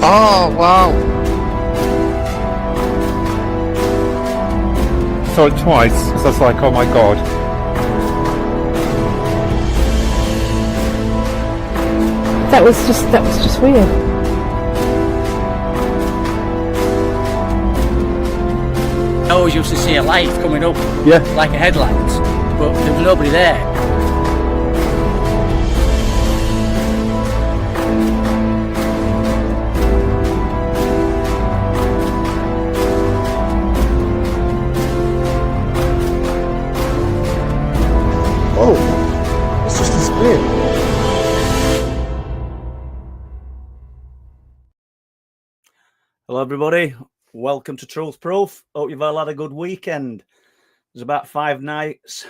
Oh, wow. Saw it twice, so I was like, oh my god. That was just weird. I always used to see a light coming up, Yeah. like a headlight, but there was nobody there. Oh, it's just disappeared. Hello, everybody. Welcome to Truth Proof. Hope you've all had a good weekend. There's about 5 nights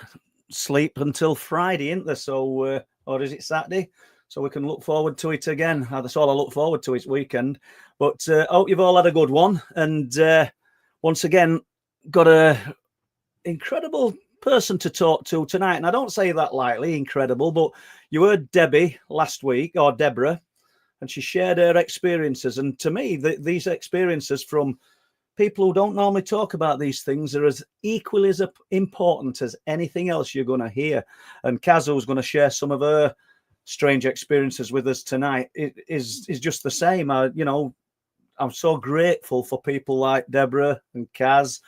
sleep until Friday, isn't there? So, or is it Saturday? So we can look forward to it again. That's all I look forward to, it's weekend. But hope you've all had a good one. And once again, got a incredible person to talk to tonight. And I don't say that lightly, incredible, but you heard Debbie last week, or Deborah, and she shared her experiences. And to me, these experiences from people who don't normally talk about these things are as equally as important as anything else you're going to hear. And Kazu's going to share some of her strange experiences with us tonight. It is just the same. I'm so grateful for people like Deborah and Kaz,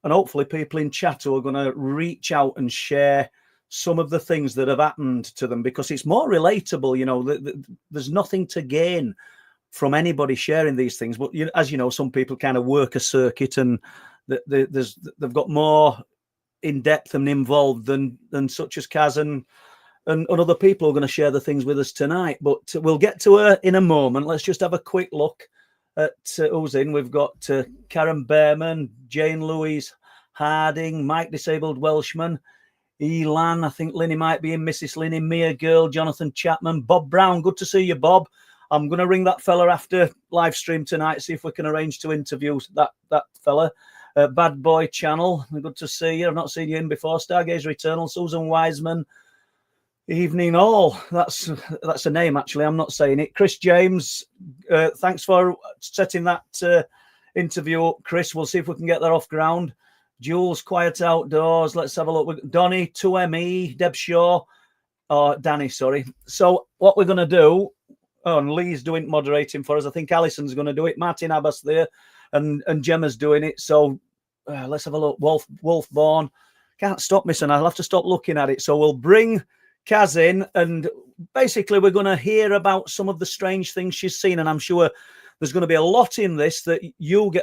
and hopefully people in chat who are going to reach out and share some of the things that have happened to them, because it's more relatable. There's nothing to gain from anybody sharing these things, but as you know, some people kind of work a circuit, and they've got more in depth and involved than such as Kaz and other people who are going to share the things with us tonight. But we'll get to her in a moment. Let's just have a quick look at who's in. We've got Karen Behrman, Jane Louise Harding, Mike Disabled Welshman, Elan, I think Linny might be in, Mrs. Linny, Mia Girl, Jonathan Chapman, Bob Brown. Good to see you, Bob. I'm going to ring that fella after live stream tonight, see if we can arrange to interview that fella. Bad Boy Channel, good to see you. I've not seen you in before. Stargazer Eternal, Susan Wiseman. Evening all. That's a name, actually. I'm not saying it. Chris James, thanks for setting that interview up, Chris. We'll see if we can get that off ground. Jules, Quiet Outdoors. Let's have a look. Donny, 2ME, Deb Shaw. Danny, sorry. So what we're going to do, and Lee's doing moderating for us. I think Alison's going to do it. Martin Abbas there, and Gemma's doing it. So let's have a look. Wolfborn. Can't stop missing. I'll have to stop looking at it. So we'll bring Kaz in, and basically we're going to hear about some of the strange things she's seen. And I'm sure there's going to be a lot in this that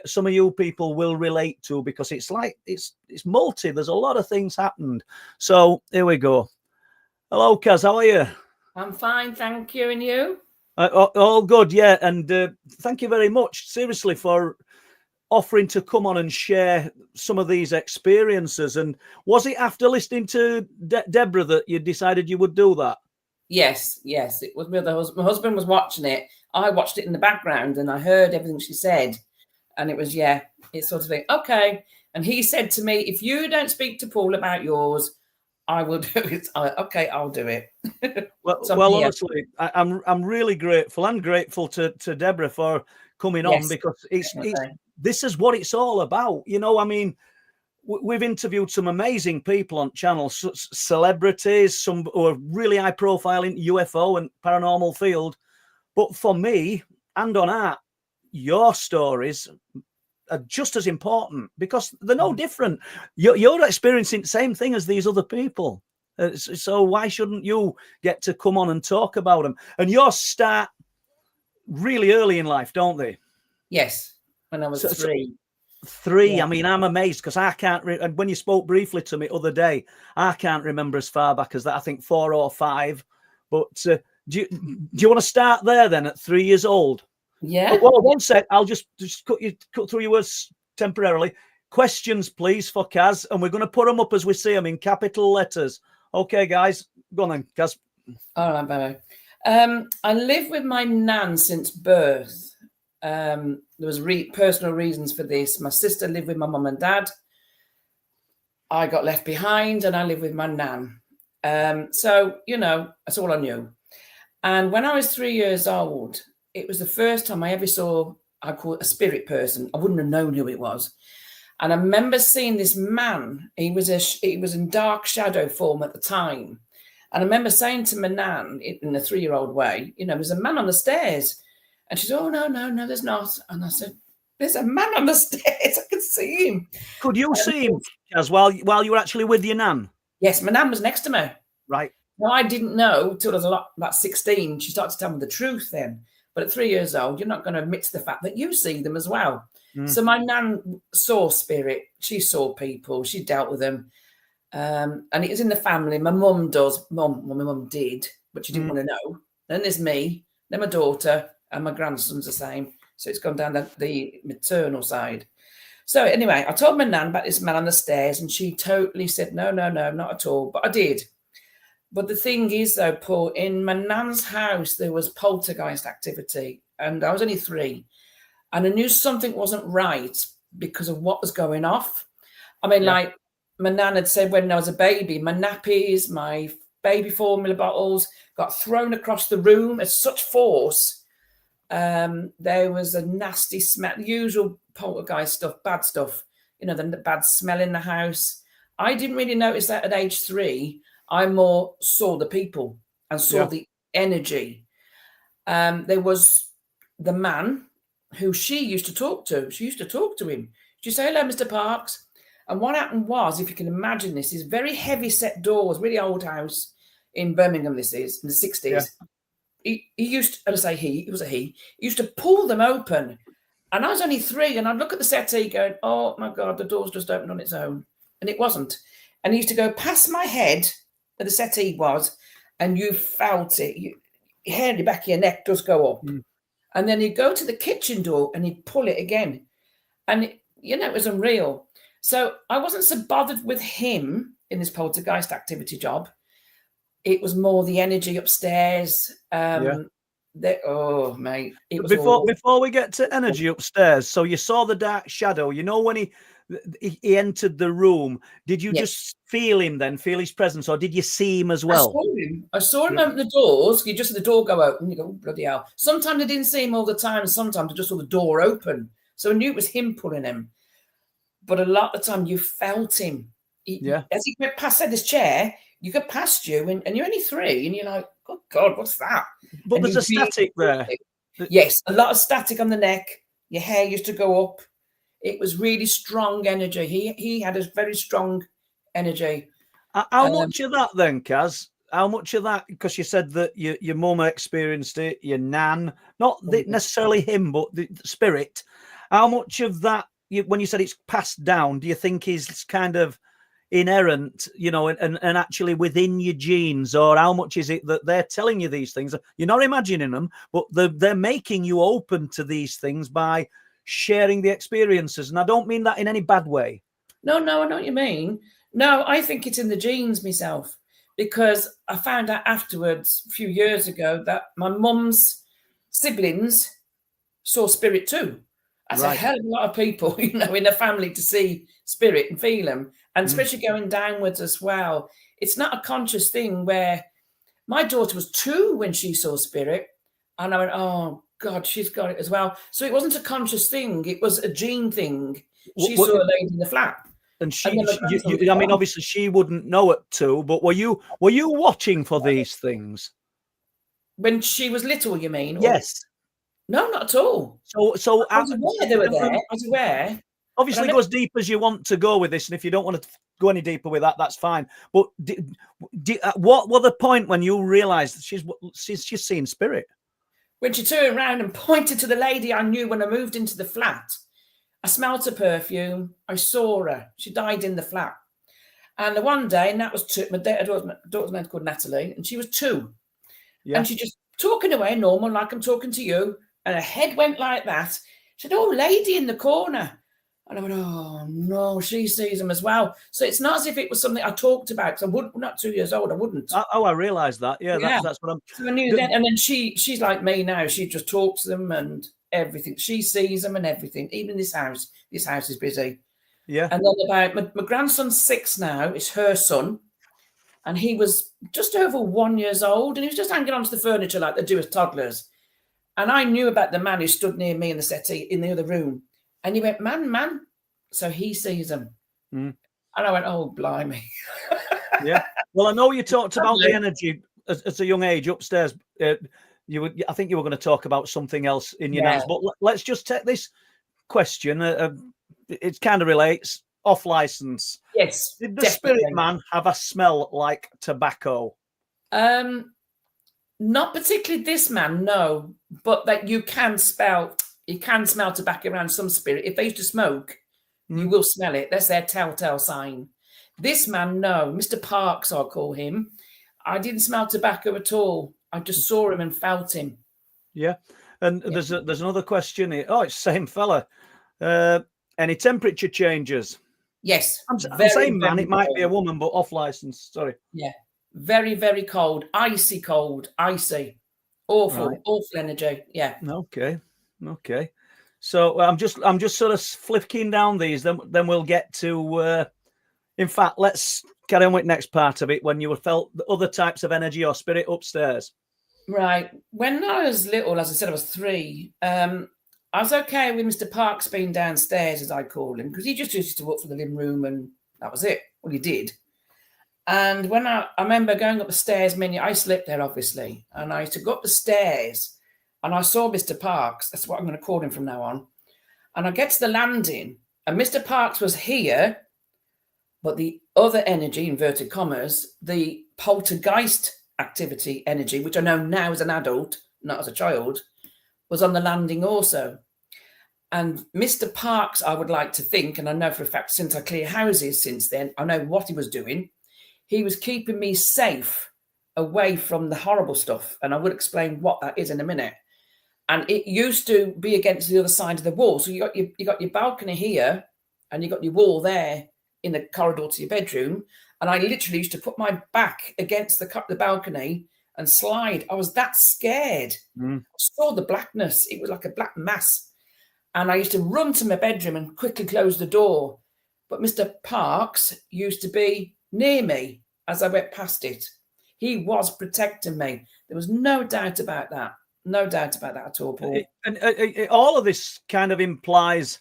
some of you people will relate to, because it's like it's multi. There's a lot of things happened. So here we go. Hello, Kaz. How are you? I'm fine, thank you. And you? All good, yeah. And thank you very much, seriously, for offering to come on and share some of these experiences. And was it after listening to Deborah that you decided you would do that? Yes. It was my husband was watching it. I watched it in the background, and I heard everything she said. And it was, it's sort of like, okay. And he said to me, if you don't speak to Paul about yours, I will do it. Okay, I'll do it. Well, honestly, I'm really grateful. I'm grateful to Deborah for coming on, because this is what it's all about. I mean, we've interviewed some amazing people on channel, celebrities, some who are really high profile in UFO and paranormal field. But for me, and on art, your stories are just as important, because they're no different. You're experiencing the same thing as these other people. So why shouldn't you get to come on and talk about them? And yours start really early in life, don't they? Yes, when I was 3. 3. Yeah. I mean, I'm amazed, because I can't. And when you spoke briefly to me other day, I can't remember as far back as that. I think 4 or 5. But do you want to start there then at 3 years old? Yeah. Well, one sec. I'll just cut through your words temporarily. Questions, please, for Kaz, and we're going to put them up as we see them in capital letters. Okay, guys, go on then, Kaz. All right, bye. I live with my nan since birth. There was personal reasons for this. My sister lived with my mum and dad. I got left behind, and I live with my nan. So that's all I knew. And when I was 3 years old, it was the first time I ever saw, I call it a spirit person. I wouldn't have known who it was. And I remember seeing this man. He was in dark shadow form at the time. And I remember saying to my nan in a 3-year-old way, there's a man on the stairs. And she said, oh, no, there's not. And I said, there's a man on the stairs. I can see him. Could you see him as while you were actually with your nan? Yes, my nan was next to me. Right. Now, I didn't know till I was about 16. She started to tell me the truth then. But at 3 years old, you're not going to admit to the fact that you see them as well. So my nan saw spirit. She saw people. She dealt with them. And it was in the family. My mum my mum did, but she didn't want to know. Then there's me, then my daughter, and my grandson's the same. So it's gone down the maternal side. So anyway, I told my nan about this man on the stairs, and she totally said, no, not at all. But I did. But the thing is, though, Paul, in my nan's house, there was poltergeist activity, and I was only 3. And I knew something wasn't right because of what was going off. I mean, like my nan had said when I was a baby, my nappies, my baby formula bottles got thrown across the room at such force. There was a nasty smell, the usual poltergeist stuff, bad stuff, the bad smell in the house. I didn't really notice that at age 3. I more saw the people and saw the energy. There was the man who she used to talk to. She used to talk to him. She'd say, hello, Mr. Parks. And what happened was, if you can imagine this, is very heavy set doors, really old house in Birmingham, this is, in the 60s. Yeah. He used to, and I say he was a he used to pull them open. And I was only 3, and I'd look at the settee going, oh, my God, the door's just opened on its own. And it wasn't. And he used to go past my head, where the settee was, and you felt it. Your hair in the back of your neck does go up. And then he'd go to the kitchen door and he'd pull it again. And, it was unreal. So I wasn't so bothered with him in this poltergeist activity job. It was more the energy upstairs. Oh, mate. It was before we get to energy upstairs, so you saw the dark shadow. When he entered the room, did you just feel him then, feel his presence, or did you see him as well? I saw him open the doors. You just see the door go open. You go, oh, bloody hell. Sometimes I didn't see him all the time. Sometimes I just saw the door open. So I knew it was him pulling him. But a lot of the time you felt him. As he went past this chair, you go past you and you're only 3 and you're like, oh, God, what's that? But there's a static there. Yes, a lot of static on the neck. Your hair used to go up. It was really strong energy. He had a very strong energy. How much of that then, Kaz? How much of that? Because you said that your mum experienced it, your nan, not necessarily him, but the spirit. How much of that, when you said it's passed down, do you think is kind of inherent, and actually within your genes, or how much is it that they're telling you these things? You're not imagining them, but they're making you open to these things by sharing the experiences. And I don't mean that in any bad way. No, I know what you mean. No, I think it's in the genes myself, because I found out afterwards a few years ago that my mum's siblings saw spirit too. That's a hell of a lot of people, in the family to see spirit and feel them, and especially going downwards as well. It's not a conscious thing where my daughter was 2 when she saw spirit, and I went, oh, God, she's got it as well. So it wasn't a conscious thing. It was a gene thing. She saw a lady in the flat. And obviously she wouldn't know it too, but were you watching for these things? When she was little, you mean? Yes. No, not at all. So I was aware they were there. I was aware. Obviously, go as deep as you want to go with this, and if you don't want to go any deeper with that, that's fine. But what was the point when you realised she's seen spirit? When she turned around and pointed to the lady I knew when I moved into the flat. I smelt her perfume. I saw her. She died in the flat. And the one day, and that was 2, my daughter's name called Natalie, and she was 2. Yeah. And she just talking away normal, like I'm talking to you, and her head went like that. She said, oh, lady in the corner. And I went, oh, no, she sees them as well. So it's not as if it was something I talked about, because I'm not 2 years old. I wouldn't. I realised that. Yeah, that's what I'm... So I knew then. And then she's like me now. She just talks to them and everything. She sees them and everything. Even this house. This house is busy. Yeah. And then about... My grandson's 6 now. It's her son. And he was just over 1 year old. And he was just hanging onto the furniture like they do as toddlers. And I knew about the man who stood near me in the settee in the other room. And he went, man. So he sees them. Mm. And I went, oh, blimey. Yeah. Well, I know you talked about the Lovely. energy at a young age upstairs. I think you were going to talk about something else in your Yeah. nans, but let's just take this question. It kind of relates. Off license. Yes. Did the definitely. spirit man have a smell like tobacco? Not particularly this man, no. But that you can smell tobacco around some spirit. If they used to smoke, you will smell it. That's their telltale sign. This man, no. Mr. Parks, I'll call him. I didn't smell tobacco at all. I just saw him and felt him. Yeah. And there's another question here. Oh, it's the same fella. Any temperature changes? Yes. I'm very, saying man, very it might be a cold. woman, but off license. Sorry. Yeah. Very, very cold. Icy cold. Icy. Awful. Right. Awful energy. Yeah. Okay. So I'm just sort of flicking down these. Then we'll get to. In fact, let's carry on with the next part of it. When you felt the other types of energy or spirit upstairs. Right. When I was little, as I said, I was 3. I was okay with Mr. Parks being downstairs, as I call him, because he just used to walk from the living room and that was it. Well, he did. And when I remember going up the stairs, I slept there, obviously, and I used to go up the stairs and I saw Mr. Parks. That's what I'm going to call him from now on. And I get to the landing and Mr. Parks was here, but the other energy, inverted commas, the poltergeist activity energy, which I know now as an adult, not as a child, was on the landing also. And Mr. Parks, I would like to think, and I know for a fact since I clear houses since then, I know what he was doing. He was keeping me safe away from the horrible stuff. And I will explain what that is in a minute. And it used to be against the other side of the wall. So you got your balcony here and you got your wall there in the corridor to your bedroom. And I literally used to put my back against the balcony and slide. I was that scared. I saw the blackness. It was like a black mass. And I used to run to my bedroom and quickly close the door. But Mr. Parks used to be near me as I went past it. He was protecting me. There was no doubt about that. No doubt about that at all, Paul. All of this kind of implies,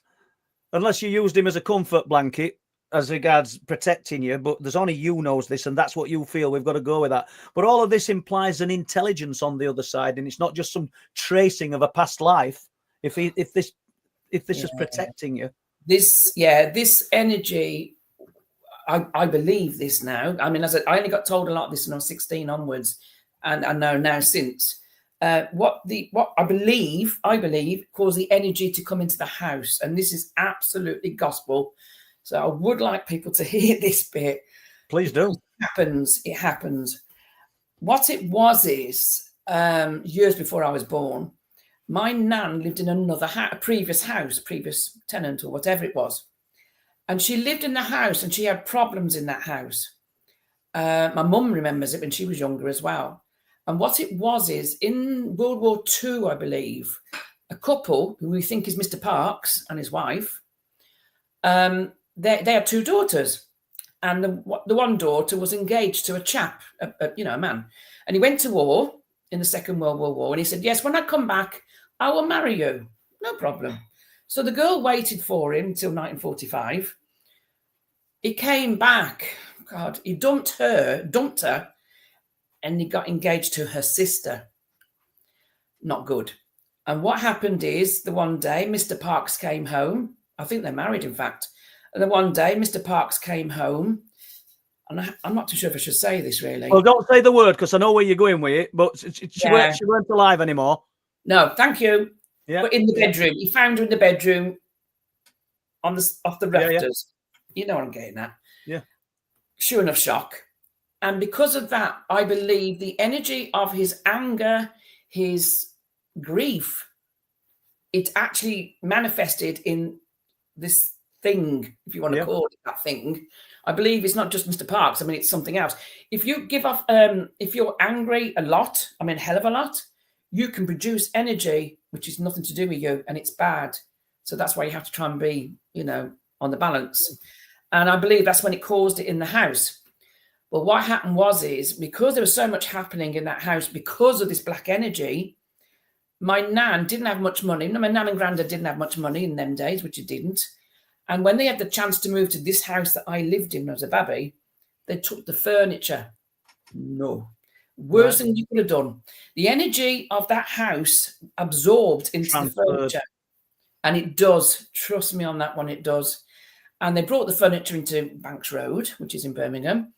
unless you used him as a comfort blanket, as regards protecting you, but there's only you knows this, and that's what you feel. We've got to go with that. But all of this implies an intelligence on the other side, and it's not just some tracing of a past life. If this is protecting you, this energy, I believe this now. I mean, as I only got told a lot of this when I was 16 onwards, and I know now since what I believe caused the energy to come into the house, and this is absolutely gospel. So I would like people to hear this bit. Please do. It happens. What it was is, years before I was born, my nan lived in another previous tenant or whatever it was. And she lived in the house and she had problems in that house. My mum remembers it when she was younger as well. And what it was is, in World War II, I believe, a couple who we think is Mr. Parks and his wife, they had 2 daughters, and the one daughter was engaged to a chap, a man, and he went to war in the Second World War, and he said, yes, when I come back, I will marry you, no problem. So the girl waited for him until 1945. He came back, God, he dumped her, and he got engaged to her sister. Not good. And what happened is, the one day, Mr. Parks came home. I think they're married, in fact. And then one day, Mr. Parks came home, and I'm not too sure if I should say this, really. Well, don't say the word, because I know where you're going with it, but she weren't alive anymore. No, thank you. Yeah. But in the bedroom. He found her in the bedroom off the rafters. Yeah. You know what I'm getting at. Yeah. Sure enough, shock. And because of that, I believe the energy of his anger, his grief, it actually manifested in this thing, if you want to call it that thing. I believe it's not just Mr. Parks. I mean, it's something else. If you give off, if you're angry a lot, I mean, hell of a lot, you can produce energy, which is nothing to do with you, and it's bad. So that's why you have to try and be, on the balance. And I believe that's when it caused it in the house. But what happened was because there was so much happening in that house because of this black energy, my nan didn't have much money. My nan and granddad didn't have much money in them days, which it didn't. And when they had the chance to move to this house that I lived in when I was a baby, they took the furniture. No. Worse than you could have done. The energy of that house absorbed into the furniture. And it does. Trust me on that one, it does. And they brought the furniture into Banks Road, which is in Birmingham.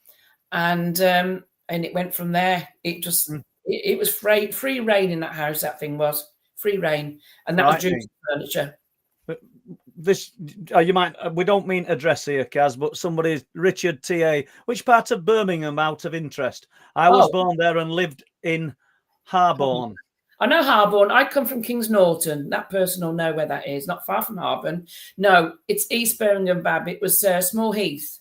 And it went from there. It just, it was free reign in that house, that thing was. Free reign. And that was due to the furniture. But this, you might, we don't mean address here, Kaz, but somebody, Richard TA, which part of Birmingham out of interest? I was born there and lived in Harborne. I know Harborne. I come from Kings Norton. That person will know where that is. Not far from Harborne. No, it's East Birmingham, Bab. It was Small Heath.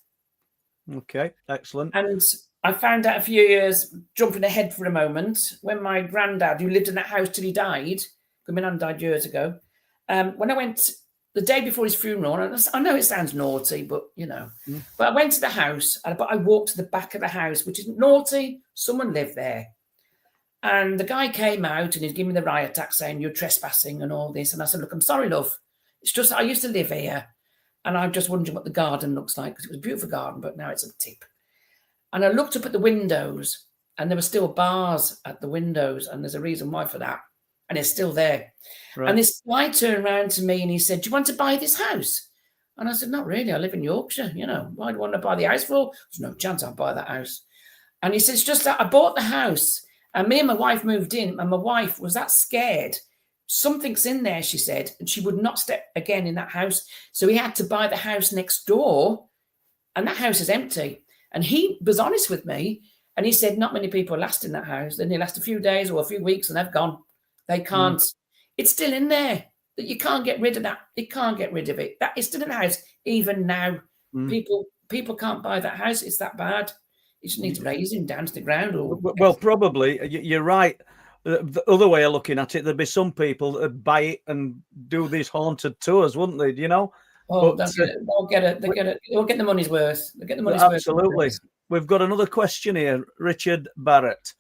Okay, excellent. And I found out a few years, jumping ahead for a moment, when my granddad, who lived in that house till he died, because my nan died years ago, when I went the day before his funeral, and I know it sounds naughty, but, you know, but I went to the house, but I walked to the back of the house, which isn't naughty. Someone lived there. And the guy came out and he's giving me the riot act saying, you're trespassing and all this. And I said, look, I'm sorry, love. It's just I used to live here. And I'm just wondering what the garden looks like, because it was a beautiful garden, but now it's a tip. And I looked up at the windows and there were still bars at the windows. And there's a reason why for that. And it's still there. Right. And this guy turned around to me and he said, do you want to buy this house? And I said, not really. I live in Yorkshire. You know, why do I want to buy the house for? There's no chance I'll buy that house. And he says, just that I bought the house. And me and my wife moved in, and my wife was that scared. Something's in there, she said, and she would not step again in that house. So he had to buy the house next door, and that house is empty. And he was honest with me, and he said not many people last in that house. Then they last a few days or a few weeks, and they've gone. They can't. It's still in there. That you can't get rid of that. You can't get rid of it. That is still in the house, even now. People can't buy that house. It's that bad. You just need to raise him down to the ground. Well, probably. You're right. The other way of looking at it, there'd be some people that buy it and do these haunted tours, wouldn't they? You know? Oh, they'll get it. They'll get the money's worth. They'll get the money's worth. Absolutely. We've got another question here. Richard Barrett.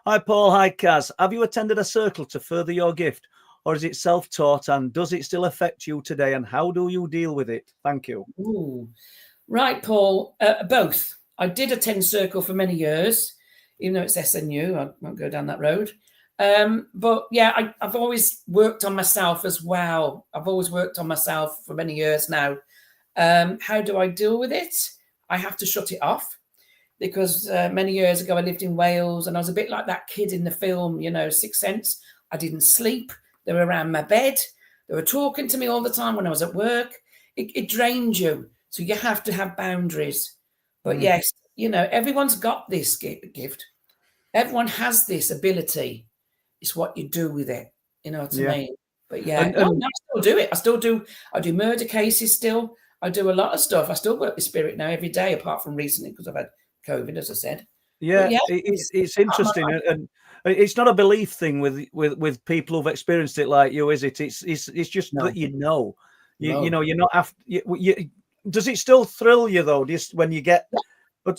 Hi, Paul. Hi, Kaz. Have you attended a circle to further your gift, or is it self-taught, and does it still affect you today, and how do you deal with it? Thank you. Ooh. Right, Paul. Both. I did attend circle for many years, even though it's SNU. I won't go down that road. But yeah, I've always worked on myself as well. I've always worked on myself for many years now. How do I deal with it? I have to shut it off, because many years ago I lived in Wales and I was a bit like that kid in the film, you know, Sixth Sense. I didn't sleep. They were around my bed. They were talking to me all the time when I was at work. It drained you. So you have to have boundaries. But yes, you know, everyone's got this gift. Everyone has this ability. It's what you do with it. You know what I mean? But yeah, I still do it. I do murder cases still. I do a lot of stuff. I still work with spirit now every day, apart from recently because I've had COVID, as I said. Yeah, it's interesting. And it's not a belief thing with people who've experienced it like you, is it? It's just that you know. You know, you're not after. Does it still thrill you though? Just when you get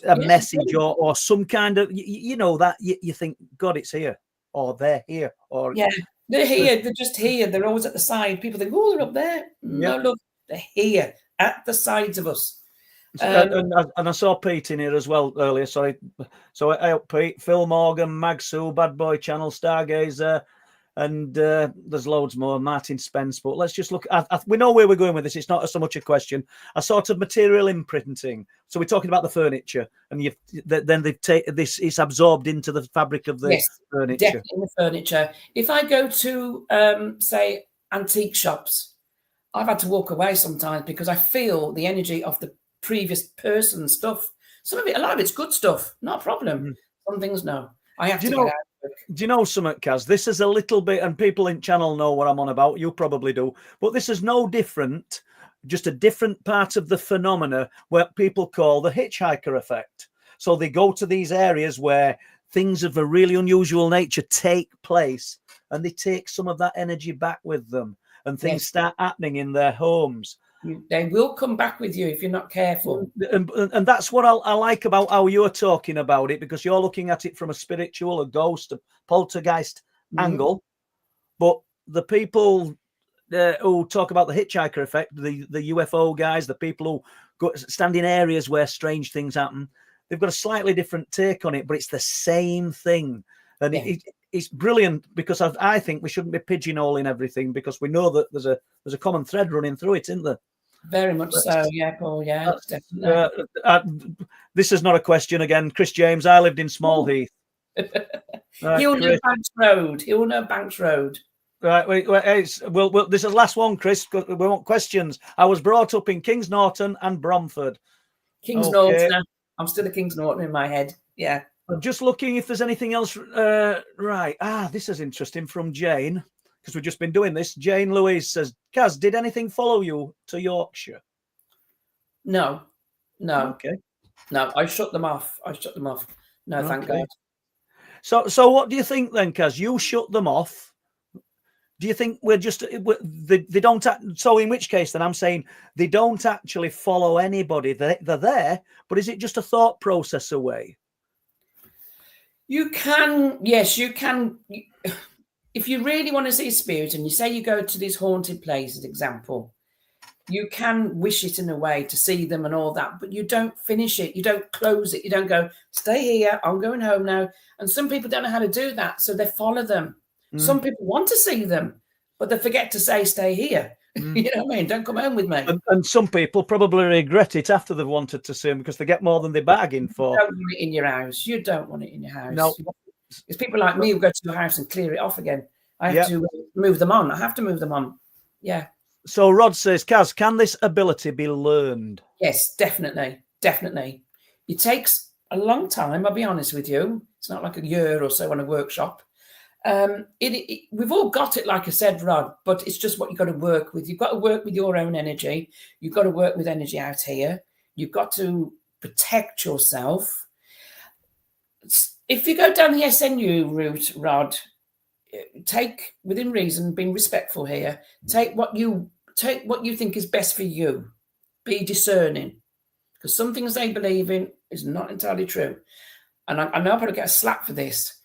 a message or some kind of, you know, that you think, God, it's here, or they're here, or they're here. They're just here. They're always at the side. People think, oh, they're up there. No, look, they're here at the sides of us. And I saw Pete in here as well earlier. Sorry, so I help Pete, Phil Morgan, Mag Sue, Bad Boy Channel, Stargazer. And there's loads more, Martin Spence. But let's just look. We know where we're going with this. It's not so much a question. A sort of material imprinting. So we're talking about the furniture, and then they've taken this. It's absorbed into the fabric of the furniture. Definitely the furniture. If I go to say antique shops, I've had to walk away sometimes because I feel the energy of the previous person's stuff. Some of it, a lot of it's good stuff, not a problem. Some things, no. I have to get out. Do you know something, Kaz? This is a little bit, and people in channel know what I'm on about. You probably do. But this is no different, just a different part of the phenomena where people call the hitchhiker effect. So they go to these areas where things of a really unusual nature take place, and they take some of that energy back with them, and things start happening in their homes. They will come back with you if you're not careful. And that's what I like about how you're talking about it, because you're looking at it from a spiritual, a ghost, a poltergeist angle. But the people who talk about the hitchhiker effect, the UFO guys, the people who stand in areas where strange things happen, they've got a slightly different take on it, but it's the same thing. And it's brilliant because I think we shouldn't be pigeonholing everything, because we know that there's a common thread running through it, isn't there? Very much so, yeah, Paul. Yeah, definitely. This is not a question again, Chris James. I lived in Small Heath. He'll know Banks Road. He'll know Banks Road. Right, wait, this is the last one, Chris. We want questions. I was brought up in Kings Norton and Bromford. Kings Norton. I'm still a Kings Norton in my head. Yeah. I'm just looking if there's anything else. Right. This is interesting from Jane, because we've just been doing this. Jane Louise says, Kaz, did anything follow you to Yorkshire? No. Okay. No, I shut them off. No, thank God. So what do you think then, Kaz? You shut them off. Do you think they don't? So in which case, then I'm saying they don't actually follow anybody. They're there, but is it just a thought process away? You can, yes, you can. If you really want to see spirit, and you say you go to these haunted places, example, you can wish it in a way to see them and all that, but you don't finish it. You don't close it. You don't go, stay here. I'm going home now. And some people don't know how to do that, so they follow them. Some people want to see them, but they forget to say, stay here. You know what I mean? Don't come home with me. And some people probably regret it after they've wanted to see them, because they get more than they bargained for. You don't want it in your house. You don't want it in your house. No. It's people like me who go to your house and clear it off again. I have to move them on. I have to move them on. Yeah. So Rod says, Kaz, can this ability be learned? Yes, definitely. Definitely. It takes a long time, I'll be honest with you. It's not like a year or so on a workshop. We've all got it, like I said, Rod, but it's just what you've got to work with. You've got to work with your own energy. You've got to work with energy out here. You've got to protect yourself. If you go down the SNU route, Rod, take, within reason, being respectful here, take what you think is best for you. Be discerning, because some things they believe in is not entirely true. And I know I'll probably get a slap for this,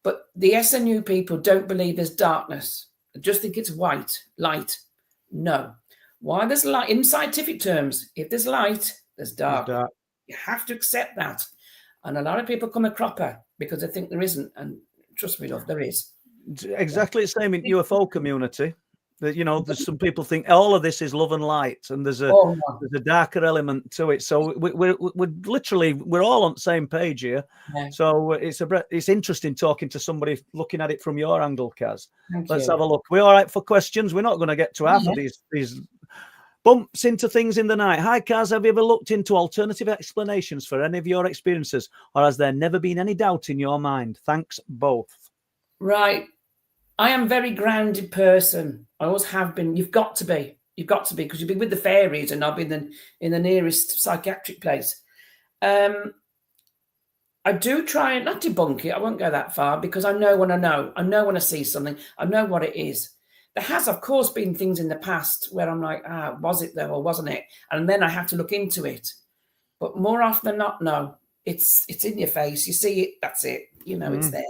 but the SNU people don't believe there's darkness. They just think it's light. No. Why there's light, in scientific terms, if there's light, there's dark. You have to accept that. And a lot of people come a cropper because they think there isn't. And trust me, love, there is. Exactly the same in UFO community. There's some people think all of this is love and light, and there's a darker element to it. So we're all on the same page here. Yeah. So it's interesting talking to somebody looking at it from your angle, Kaz. Let's have a look. We're all right for questions. We're not going to get to half of these bumps into things in the night. Hi, Kaz. Have you ever looked into alternative explanations for any of your experiences, or has there never been any doubt in your mind? Thanks, both. Right. I am a very grounded person. I always have been. You've got to be, because you've been with the fairies, and I've been in the nearest psychiatric place. I do try and not debunk it. I won't go that far, because I know when I know. I know when I see something. I know what it is. There has, of course, been things in the past where I'm like, was it though, or wasn't it? And then I have to look into it. But more often than not, no. It's in your face. You see it. That's it. It's there.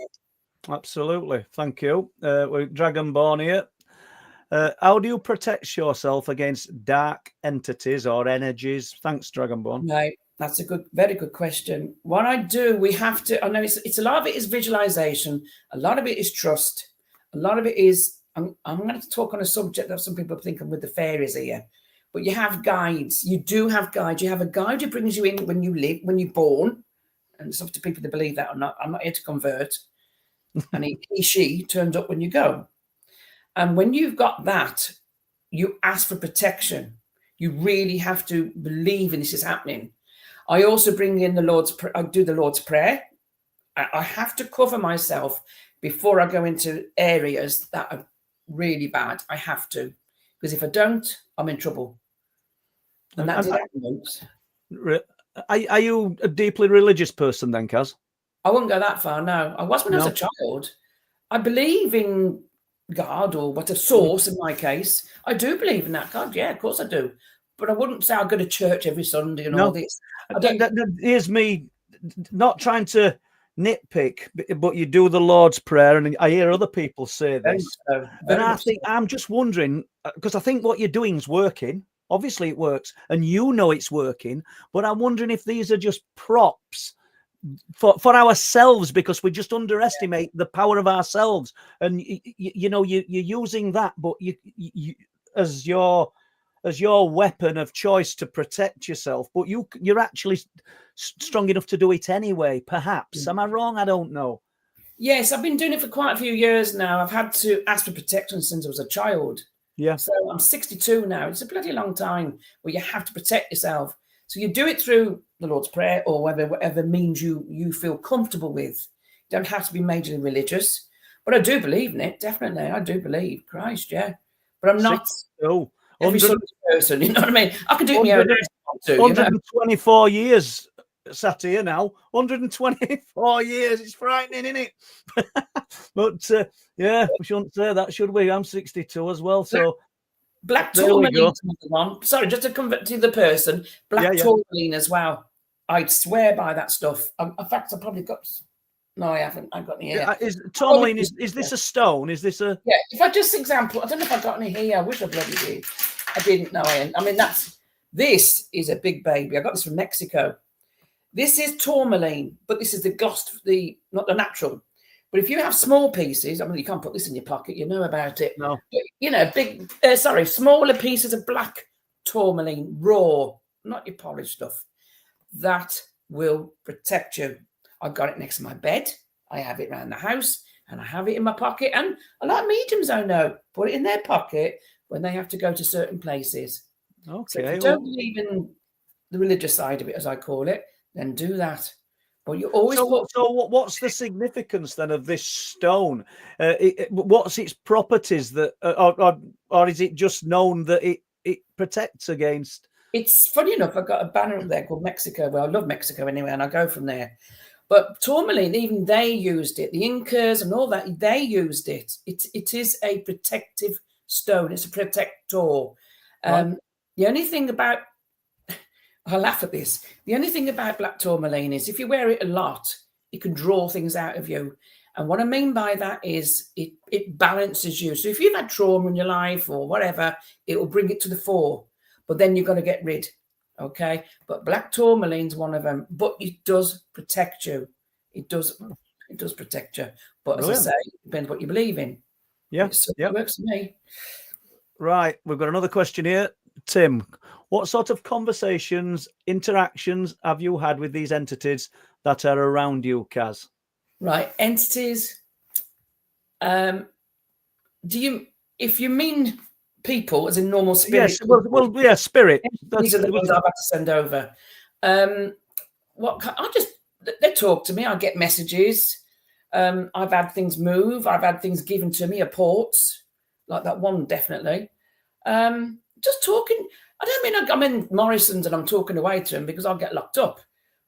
Absolutely. Thank you. We're Dragonborn here. How do you protect yourself against dark entities or energies? Thanks, Dragonborn. Right. That's very good question. What I do, we have to, I know it's a lot of it is visualization. A lot of it is trust. A lot of it is, I'm going to talk on a subject that some people think I'm with the fairies here, but you have guides. You do have guides. You have a guide who brings you in when you're born. And it's up to people to believe that or not. I'm not here to convert. And she turns up when you go. And when you've got that, you ask for protection. You really have to believe in this is happening. I also bring in I do the Lord's Prayer. I have to cover myself before I go into areas that are really bad. I have to, because if I don't, I'm in trouble. And that's it. Are you a deeply religious person then, Kaz? I wouldn't go that far, no. I was when I was a child. I believe in God, or what a source in my case. I do believe in that God. Yeah, of course I do. But I wouldn't say I go to church every Sunday and all this. Here's me not trying to nitpick, but you do the Lord's Prayer, and I hear other people say this. And I think I'm just wondering, because I think what you're doing is working. Obviously, it works, and you know it's working. But I'm wondering if these are just props for ourselves, because we just underestimate the power of ourselves. And you're using that, but you as your weapon of choice to protect yourself. But you're actually strong enough to do it anyway. Perhaps am I wrong? I don't know. Yes, I've been doing it for quite a few years now. I've had to ask for protection since I was a child. Yeah. So I'm 62 now. It's a bloody long time where you have to protect yourself. So you do it through the Lord's Prayer or whatever means you feel comfortable with. You don't have to be majorly religious. But I do believe in it, definitely. I do believe. Christ, yeah. But I'm not every sort of person, you know what I mean? I can do it my own. 124 years sat here now. 124 years. It's frightening, isn't it? But yeah, we shouldn't say that, should we? I'm 62 as well. So black tourmaline. Sorry, just to convert to the person. Black tourmaline as well. I'd swear by that stuff. In fact, I probably got. No, I haven't. I've got any here. Tourmaline, is this a stone? Is this a? Yeah. If I just example, I don't know if I got any here. I wish I bloody did. I didn't know. I mean, this is a big baby. I got this from Mexico. This is tourmaline, but this is the gloss, not the natural. But if you have small pieces, I mean, you can't put this in your pocket. You know about it. No. But, smaller pieces of black tourmaline, raw, not your polished stuff. That will protect you. I've got it next to my bed. I have it around the house, and I have it in my pocket. And a lot of mediums I know put it in their pocket when they have to go to certain places. Okay. So if you don't believe in the religious side of it, as I call it, then do that. But you always. So what's the significance then of this stone? What's its properties that, or is it just known that it protects against? It's funny enough. I've got a banner up there called Mexico. Well, I love Mexico anyway, and I go from there. But tourmaline, even they used it. The Incas and all that, they used it. It is a protective stone. It's a protector. Right. The only thing about, I laugh at this. The only thing about black tourmaline is if you wear it a lot, it can draw things out of you. And what I mean by that is it balances you. So if you've had trauma in your life or whatever, it will bring it to the fore. But then you've got to get rid. Okay. But black tourmaline's one of them. But it does protect you. It does protect you. But Brilliant. as I say, it depends what you believe in. Yeah. It works for me. Right. We've got another question here. Tim, what sort of conversations, interactions have you had with these entities that are around you, Kaz? Right. Entities. If you mean people as in normal spirit? Yes. Well, yeah, spirit. These are the ones I've had to send over. They talk to me. I get messages. I've had things move. I've had things given to me, reports, like that one, definitely. Just talking. I don't mean I'm in Morrison's and I'm talking away to him because I'll get locked up.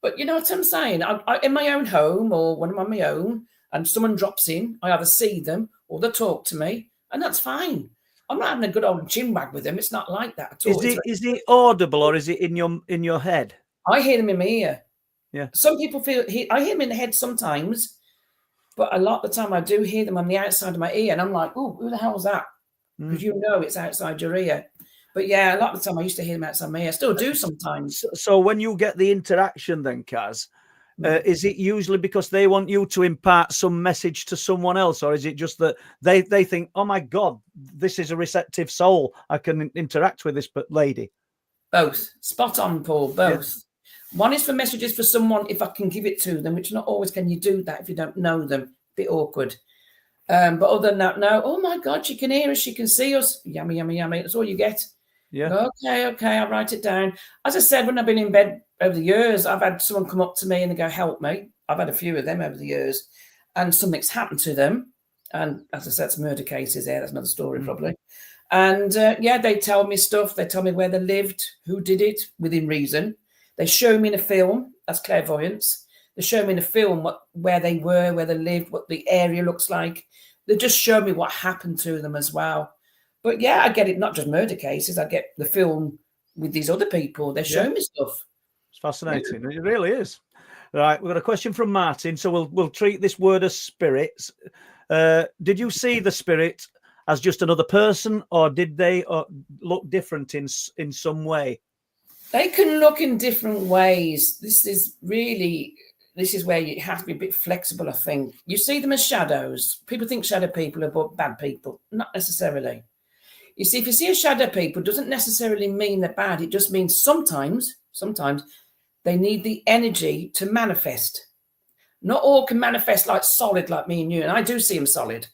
But you know what I'm saying? I in my own home or when I'm on my own and someone drops in, I either see them or they talk to me, and that's fine. I'm not having a good old chinwag with them. It's not like that at all. Is it audible or is it in your head? I hear them in my ear. Yeah. Some people I hear them in the head sometimes, but a lot of the time I do hear them on the outside of my ear, and I'm like, oh, who the hell is that? Because you know it's outside your ear. But yeah, a lot of the time I used to hear them outside my ear. I still do sometimes. So when you get the interaction then, Kaz, is it usually because they want you to impart some message to someone else, or is it just that they think, oh my God, this is a receptive soul, I can interact with this lady? Both. Spot on, Paul, both. Yeah. One is for messages for someone if I can give it to them, which not always can you do that if you don't know them. Bit awkward. But other than that, no. Oh my God, she can hear us, she can see us. Yummy, yummy, yummy. That's all you get. Yeah. Okay, I'll write it down. As I said, when I've been in bed over the years, I've had someone come up to me and they go, help me. I've had a few of them over the years, and something's happened to them. And as I said, it's murder cases there. That's another story, probably. And they tell me stuff. They tell me where they lived, who did it, within reason. They show me in a film. That's clairvoyance. They show me in a film where they were, where they lived, what the area looks like. They just show me what happened to them as well. But yeah, I get it. Not just murder cases. I get the film with these other people. They show me stuff. It's fascinating. It really is. Right, we've got a question from Martin, so we'll treat this word as spirits. Did you see the spirit as just another person, or did they look different in some way? They can look in different ways. This is where you have to be a bit flexible, I think. You see them as shadows. People think shadow people are bad people. Not necessarily. You see, if you see a shadow people, it doesn't necessarily mean they're bad. It just means sometimes they need the energy to manifest. Not all can manifest like solid, like me and you. And I do see them solid.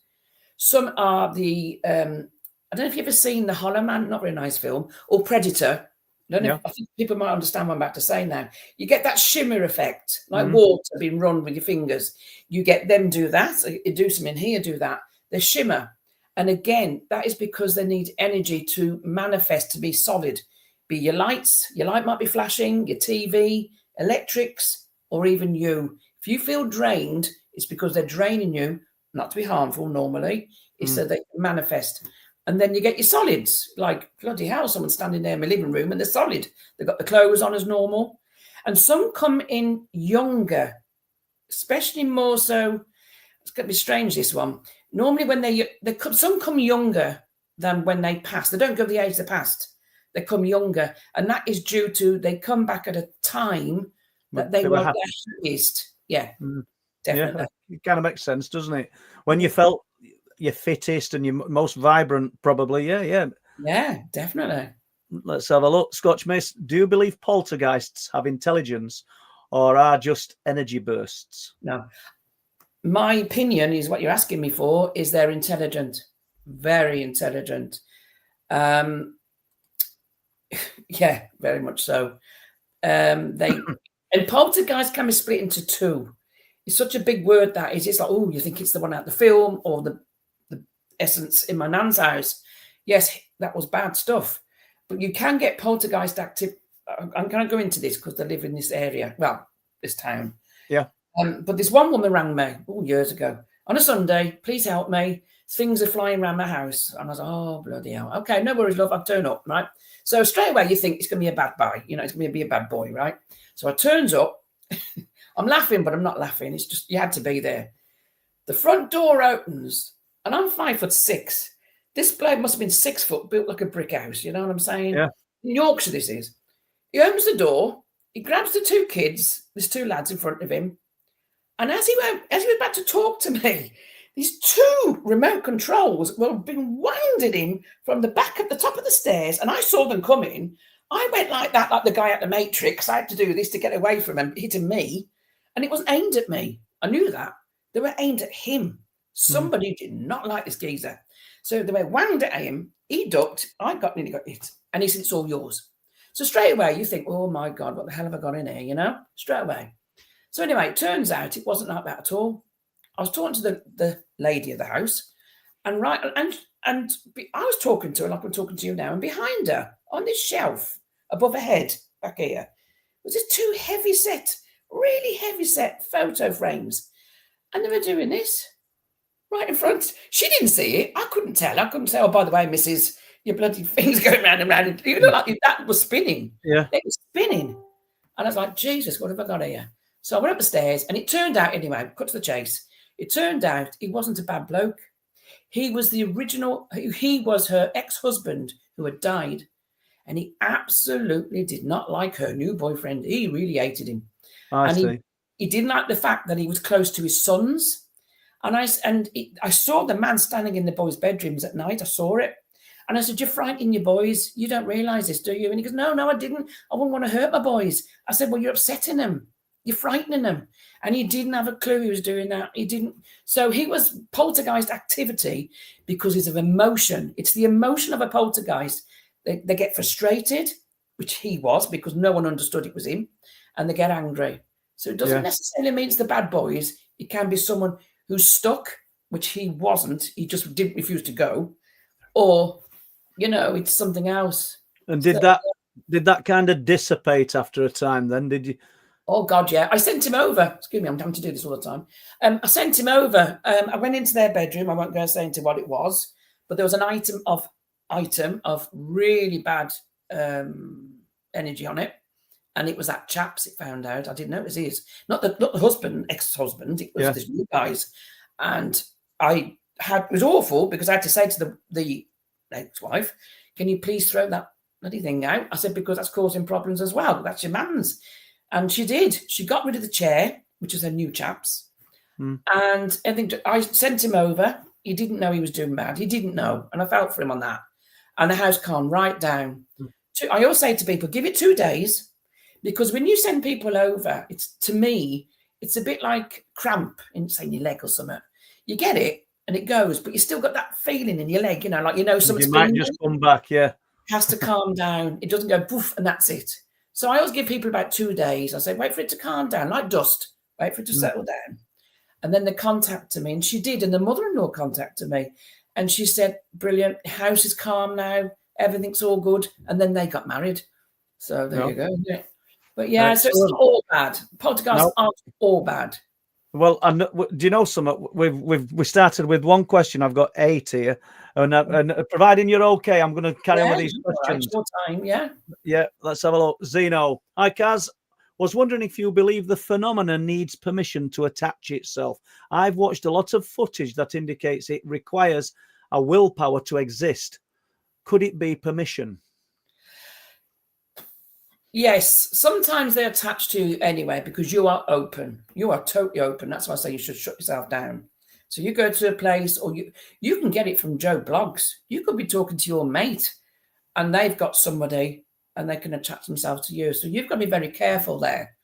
Some are I don't know if you've ever seen The Hollow Man, not a very nice film, or Predator. I think people might understand what I'm about to say now. You get that shimmer effect, like water being run with your fingers. You get them do that. You do something here, do that. They shimmer. And again, that is because they need energy to manifest, to be solid. Be your lights. Your light might be flashing, your TV, electrics, or even you. If you feel drained, it's because they're draining you, not to be harmful normally. It's so they can manifest. And then you get your solids, like bloody hell, someone's standing there in my living room and they're solid. They've got the clothes on as normal. And some come in younger, especially more so. It's going to be strange, this one. Normally when some come younger than when they pass. They don't go the age they passed. They come younger. And that is due to they come back at a time that they were their happiest. Yeah, definitely. Yeah, it kind of makes sense, doesn't it? When you felt your fittest and your most vibrant, probably. Yeah, definitely. Let's have a look. Scotch Miss, do you believe poltergeists have intelligence or are just energy bursts? No. My opinion is what you're asking me for is they're intelligent, very intelligent. Yeah, very much so. And poltergeist can be split into two. It's such a big word that is. It's like, oh, you think it's the one out the film or the essence in my nan's house. Yes, that was bad stuff. But you can get poltergeist active. I'm going to go into this because they live in this area. Well, this town. Yeah. But this one woman rang me years ago on a Sunday. Please help me. Things are flying around my house. And I was like, oh, bloody hell. Okay, no worries, love. I'll turn up, right? So straight away you think it's going to be a bad boy. It's going to be a bad boy, right? So I turns up. I'm laughing, but I'm not laughing. It's just, you had to be there. The front door opens and I'm 5'6". This bloke must have been 6 foot, built like a brick house. You know what I'm saying? Yeah. In Yorkshire, this is. He opens the door. He grabs the two kids. There's two lads in front of him. And as he was about to talk to me, these two remote controls were being wound at him from the back at the top of the stairs. And I saw them coming. I went like that, like the guy at the Matrix. I had to do this to get away from him, hitting me. And it wasn't aimed at me. I knew that. They were aimed at him. Somebody did not like this geezer. So they were wound at him. He ducked. I nearly got hit. And he said, it's all yours. So straight away, you think, oh, my God, what the hell have I got in here, Straight away. So anyway, it turns out it wasn't like that at all. I was talking to the lady of the house. And I was talking to her like I'm talking to you now. And behind her, on this shelf, above her head, back here, was this two really heavy set photo frames. And they were doing this right in front. She didn't see it. I couldn't tell. I couldn't say, oh, by the way, Mrs., your bloody things going round and round. Like that was spinning. Yeah. It was spinning. And I was like, Jesus, what have I got here? So I went up the stairs and it turned out, anyway, cut to the chase. It turned out he wasn't a bad bloke. He was he was her ex-husband who had died. And he absolutely did not like her new boyfriend. He really hated him. I see. He didn't like the fact that he was close to his sons. And I saw the man standing in the boys' bedrooms at night. I saw it. And I said, you're frightening your boys. You don't realise this, do you? And he goes, no, I didn't. I wouldn't want to hurt my boys. I said, well, you're upsetting them. You're frightening them. And he didn't have a clue he was doing that. He didn't. So he was poltergeist activity because it's of emotion. It's the emotion of a poltergeist. They get frustrated, which he was because no one understood it was him, and they get angry. So it doesn't necessarily mean it's the bad boys. It can be someone who's stuck, which he wasn't. He just didn't refuse to go. Or, it's something else. And did that kind of dissipate after a time then? Did you? Oh, God, yeah. I sent him over. Excuse me, I'm having to do this all the time. I sent him over. I went into their bedroom. I won't go say into what it was, but there was an item of really bad energy on it. And it was that chap's, it found out. I didn't know it was his. Not the husband, ex-husband. It was Yeah. this new guy's. And it was awful because I had to say to the ex-wife, can you please throw that bloody thing out? I said, because that's causing problems as well. That's your man's. And she did. She got rid of the chair, which was her new chap's. And I think I sent him over. He didn't know he was doing bad. He didn't know. And I felt for him on that. And the house calmed right down. I always say to people, give it 2 days. Because when you send people over, to me, it's a bit like cramp in, say, your leg or something. You get it and it goes, but you still got that feeling in your leg, something's You might just come back, yeah. has to calm down. It doesn't go poof and that's it. So I always give people about 2 days. I say, wait for it to calm down, like dust. Wait for it to settle down. And then they contacted me, and she did. And the mother-in-law contacted me, and she said, brilliant, house is calm now. Everything's all good. And then they got married. So there you go. Yeah. But yeah, so it's not all bad. Poltergeists aren't all bad. Well, do you know something? We started with one question. I've got 8 here, and providing you're okay, I'm going to carry on with these questions. Right, time, yeah. Yeah, let's have a look. Zeno, hi Kaz. Was wondering if you believe the phenomenon needs permission to attach itself. I've watched a lot of footage that indicates it requires a willpower to exist. Could it be permission? Yes, sometimes they attach to you anyway because you are open. You are totally open. That's why I say you should shut yourself down. So you go to a place, or you can get it from Joe Blogs. You could be talking to your mate and they've got somebody and they can attach themselves to you. So you've got to be very careful there.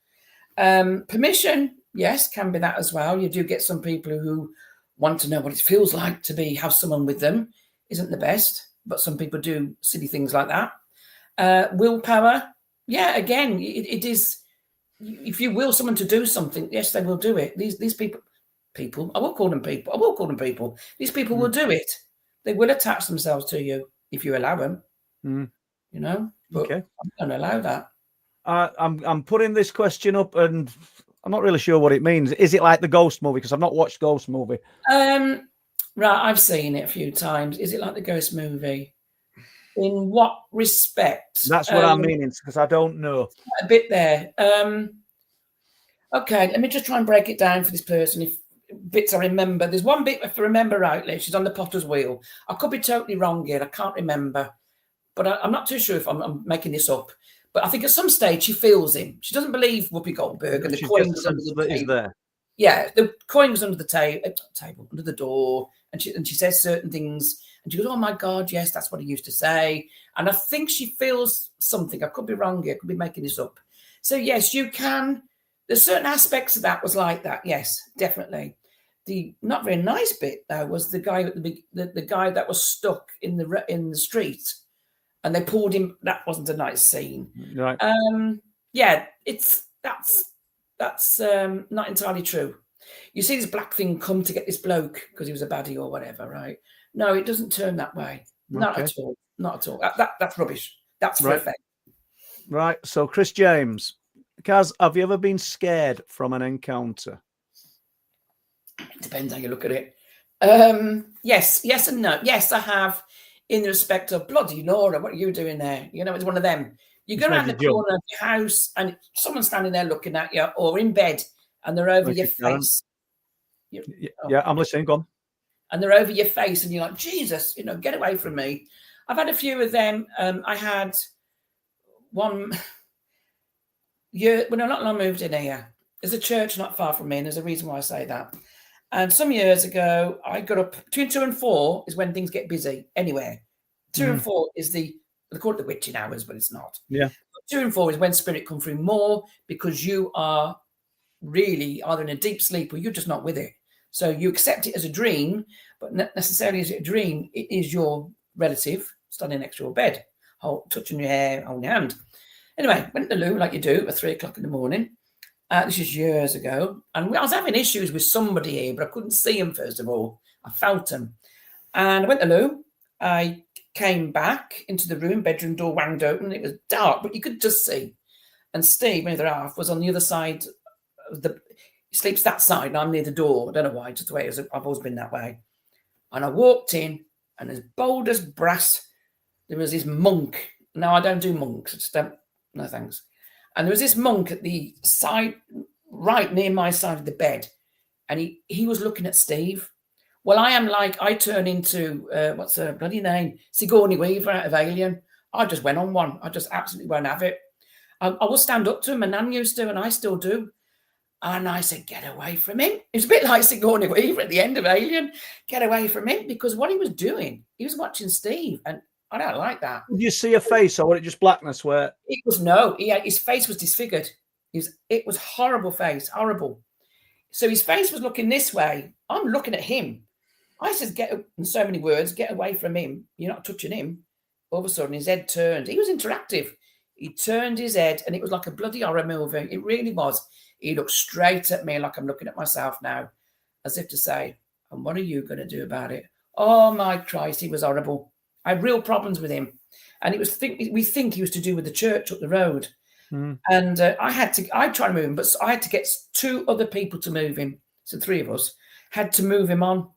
Permission, yes, can be that as well. You do get some people who want to know what it feels like to have someone with them. Isn't the best, but some people do silly things like that. Willpower. Yeah, again, it is. If you will someone to do something, yes, they will do it. These people, I will call them people. These people will do it. They will attach themselves to you if you allow them. But Okay. I'm going to allow that. I'm putting this question up, and I'm not really sure what it means. Is it like the Ghost movie? Because I've not watched Ghost movie. Right, I've seen it a few times. Is it like the Ghost movie? In what respect? That's what I'm meaning, because I don't know. A bit there. Okay, let me just try and break it down for this person. If bits I remember, there's one bit, if I remember rightly, she's on the potter's wheel. I could be totally wrong here. I can't remember, but I'm not too sure if I'm making this up. But I think at some stage she feels him. She doesn't believe Whoopi Goldberg, and the coin was under the table. There. Yeah, the coin was under the table, under the door, and she says certain things. And she goes, oh, my God, yes, that's what he used to say. And I think she feels something. I could be wrong here. I could be making this up. So, yes, you can. There's certain aspects of that was like that. Yes, definitely. The not very nice bit, though, was the guy the guy that was stuck in the street. And they pulled him. That wasn't a nice scene. Right. Yeah, that's not entirely true. You see this black thing come to get this bloke because he was a baddie or whatever, right? No, it doesn't turn that way. Not at all. Not at all. That's rubbish. That's for effect. Right. So, Chris James, Kaz, have you ever been scared from an encounter? It depends how you look at it. Yes and no. Yes, I have, in the respect of bloody Laura, what are you doing there? It's one of them. You go around the corner of your house and someone's standing there looking at you, or in bed and they're over your face. Yeah, I'm listening. Go on. And they're over your face, and you're like, Jesus, get away from me. I've had a few of them. I had one year when I moved in here. There's a church not far from me, and there's a reason why I say that. And some years ago, I got up between 2 and 4 is when things get busy anywhere. 2 and 4 is they call it the witching hours, but it's not. Yeah. 2 and 4 is when spirit come through more because you are really either in a deep sleep or you're just not with it. So you accept it as a dream, but not necessarily is it a dream. It is your relative standing next to your bed, touching your hair, holding your hand. Anyway, went to the loo like you do at 3 o'clock in the morning. This is years ago. And I was having issues with somebody here, but I couldn't see him, first of all. I felt him. And I went to the loo. I came back into the room, bedroom door wanged open. It was dark, but you could just see. And Steve, my other half, was on the other side of he sleeps that side, and I'm near the door. I don't know why, just the way it is. I've always been that way. And I walked in, and as bold as brass, there was this monk. Now, I don't do monks. I just don't, no thanks. And there was this monk at the side, right near my side of the bed. And he was looking at Steve. Well, I turn into, what's her bloody name? Sigourney Weaver out of Alien. I just went on one. I just absolutely won't have it. I will stand up to him, and Nan used to, and I still do. And I said, get away from him. It was a bit like Sigourney Weaver at the end of Alien. Get away from him, because what he was doing, he was watching Steve, and I don't like that. Did you see a face, or was it just blackness? Where it was his face was disfigured. It was horrible face, horrible. So his face was looking this way. I'm looking at him. I said, in so many words, get away from him. You're not touching him. All of a sudden, his head turned. He was interactive. He turned his head, and it was like a bloody horror movie. It really was. He looked straight at me like I'm looking at myself now, as if to say, and what are you going to do about it? Oh, my Christ, he was horrible. I had real problems with him. And we think he was to do with the church up the road. Mm. And I tried to move him, but I had to get 2 other people to move him. So 3 of us had to move him on.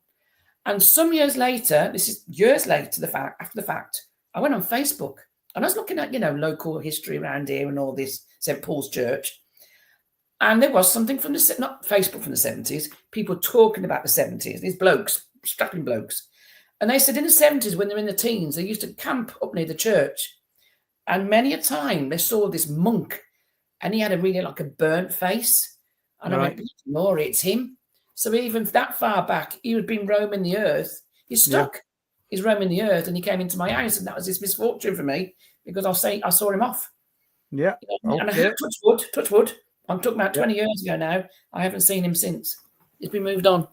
And some years later, this is years later, after the fact, I went on Facebook and I was looking at, local history around here and all this, St. Paul's Church. And there was something from not Facebook from the 70s, people talking about the 70s, these blokes, strapping blokes. And they said in the 70s, when they're in the teens, they used to camp up near the church. And many a time they saw this monk, and he had a really like a burnt face. And I went, Lord, it's him. So even that far back, he had been roaming the earth. He's stuck. Yeah. He's roaming the earth, and he came into my house, and that was his misfortune for me, because I saw him off. Yeah. And I had touch wood. I'm talking about 20 years ago now. I haven't seen him since. He's been moved on.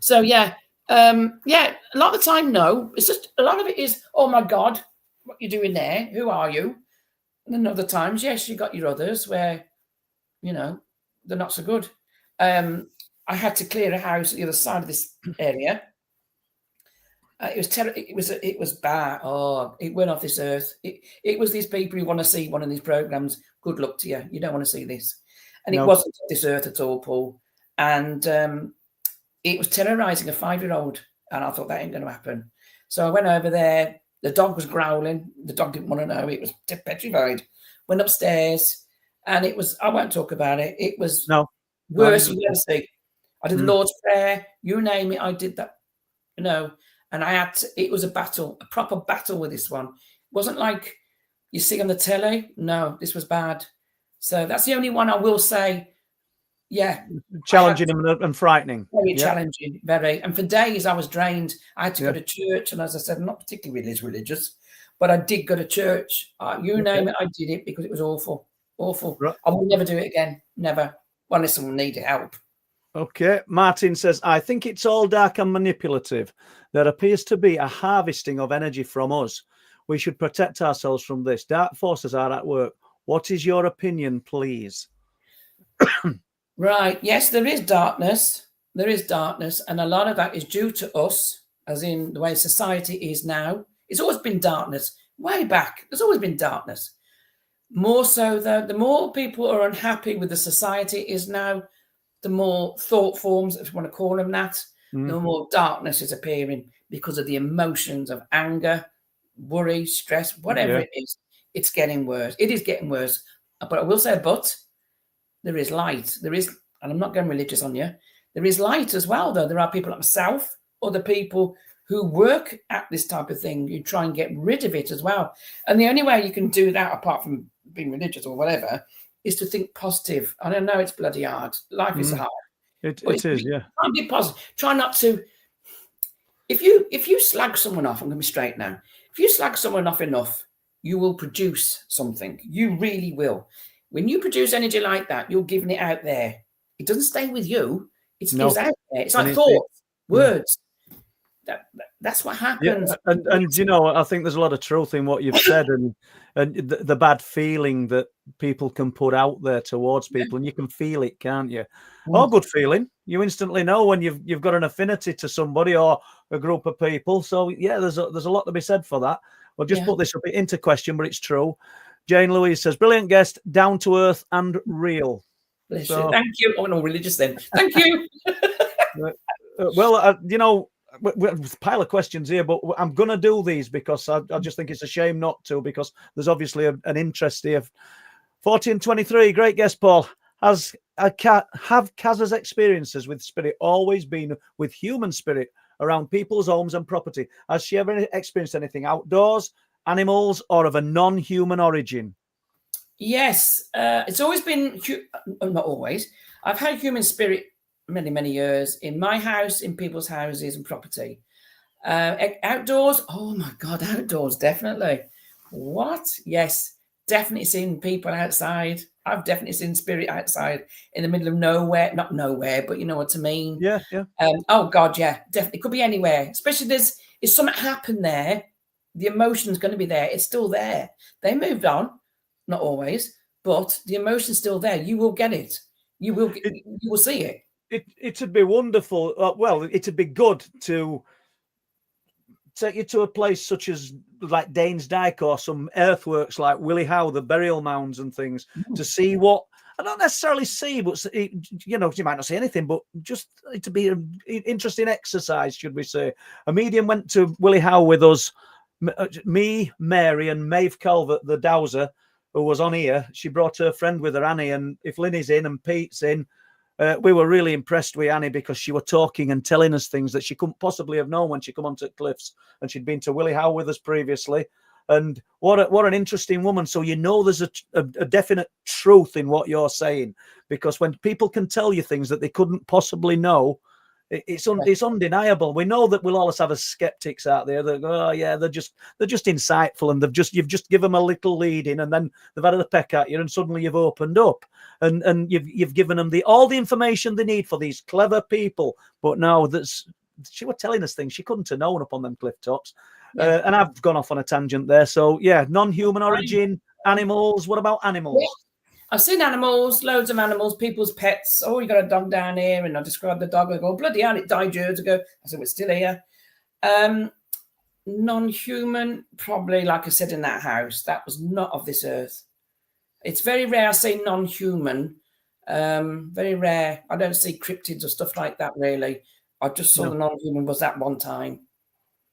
So a lot of the time, no. It's just a lot of it is, oh my God, what you doing there? Who are you? And then other times, yes, you got your others where, they're not so good. I had to clear a house at the other side of this area. It was bad. Oh, it went off this earth. It was these people who want to see one of these programs. Good luck to you. You don't want to see this. And It wasn't this earth at all, Paul. And it was terrorizing a 5-year-old. And I thought that ain't going to happen. So I went over there. The dog was growling. The dog didn't want to know. It was petrified. Went upstairs. And it was, I won't talk about it. It was worse than you ever see. I did the Lord's Prayer. You name it, I did that. And it was a battle, a proper battle with this one. It wasn't like you see on the telly. No, this was bad. So that's the only one I will say, challenging and frightening. Very challenging, very. And for days I was drained. I had to go to church. And as I said, I'm not particularly religious, but I did go to church. You name it, I did it because it was awful, awful. Right. I will never do it again, never. Well, unless someone needed help. Okay, Martin says, I think it's all dark and manipulative. There appears to be a harvesting of energy from us. We should protect ourselves from this. Dark forces are at work. What is your opinion, please? Right. Yes, there is darkness. There is darkness. And a lot of that is due to us, as in the way society is now. It's always been darkness. Way back, there's always been darkness. More so, though, the more people are unhappy with the society is now, the more thought forms, if you want to call them that, the more darkness is appearing because of the emotions of anger, worry, stress, whatever it is. It's getting worse. It is getting worse. But I will say, there is light. There is, and I'm not going religious on you, there is light as well, though. There are people like myself, other people who work at this type of thing, who try and get rid of it as well. And the only way you can do that, apart from being religious or whatever, is to think positive. I don't know, it's bloody hard. Life is hard. It is, yeah. Try and be positive. Try not to. If you slag someone off, I'm going to be straight now. If you slag someone off enough, you will produce something. You really will. When you produce energy like that, you're giving it out there. It doesn't stay with you. It's out there. It's like thoughts, words. That's what happens. Yeah. And I think there's a lot of truth in what you've said, and the bad feeling that people can put out there towards people, and you can feel it, can't you? Oh, good feeling. You instantly know when you've got an affinity to somebody or a group of people. So there's a lot to be said for that. We'll just put this a bit into question, but it's true. Jane Louise says, brilliant guest, down to earth and real. Bless you. Thank you. Oh, no, religious then. Thank you. Well, we have a pile of questions here, but I'm going to do these because I just think it's a shame not to, because there's obviously an interest here 1423, great guest, Paul. Have Kaz's experiences with spirit always been with human spirit around people's homes and property? Has she ever experienced anything outdoors, animals, or of a non-human origin? Yes, it's always been, not always. I've had human spirit many, many years in my house, in people's houses and property. Outdoors, oh my God, outdoors, definitely. What? Yes, definitely seen people outside. I've definitely seen spirit outside in the middle of nowhere. Not nowhere, but you know what I mean. Yeah, yeah. Oh God, yeah, definitely. Could be anywhere. Especially if something happened there, the emotion's going to be there. It's still there. They moved on, not always, but the emotion's still there. You will get it. You will see it. It'd be wonderful. Well, it'd be good to take you to a place such as like Danes Dyke or some earthworks like Willie Howe, the burial mounds and things, to see what I don't necessarily see, but you might not see anything, but just to be an interesting exercise, should we say? A medium went to Willie Howe with us, me, Mary, and Maeve Calvert, the dowser, who was on here. She brought her friend with her, Annie, and if Linny's in and Pete's in, we were really impressed with Annie because she was talking and telling us things that she couldn't possibly have known when she come onto Cliffs, and she'd been to Willie Howe with us previously. And what an interesting woman. So there's a definite truth in what you're saying, because when people can tell you things that they couldn't possibly know, it's undeniable. We know that we'll always have skeptics out there that go, oh yeah, they're just insightful, and you've just given them a little lead in, and then they've had a peck at you, and suddenly you've opened up, and you've given them all the information they need for these clever people. But now she was telling us things she couldn't have known up on them cliff tops. Yeah. And I've gone off on a tangent there. So yeah, non-human origin, animals. What about animals? Yeah. I've seen animals, loads of animals, people's pets. Oh, you got a dog down here, and I describe the dog. I go, bloody hell, it died years ago. I said, we're still here. Non-human, probably, like I said, in that house, that was not of this earth. It's very rare I see non-human. Very rare. I don't see cryptids or stuff like that, really. I just saw the non-human was that one time.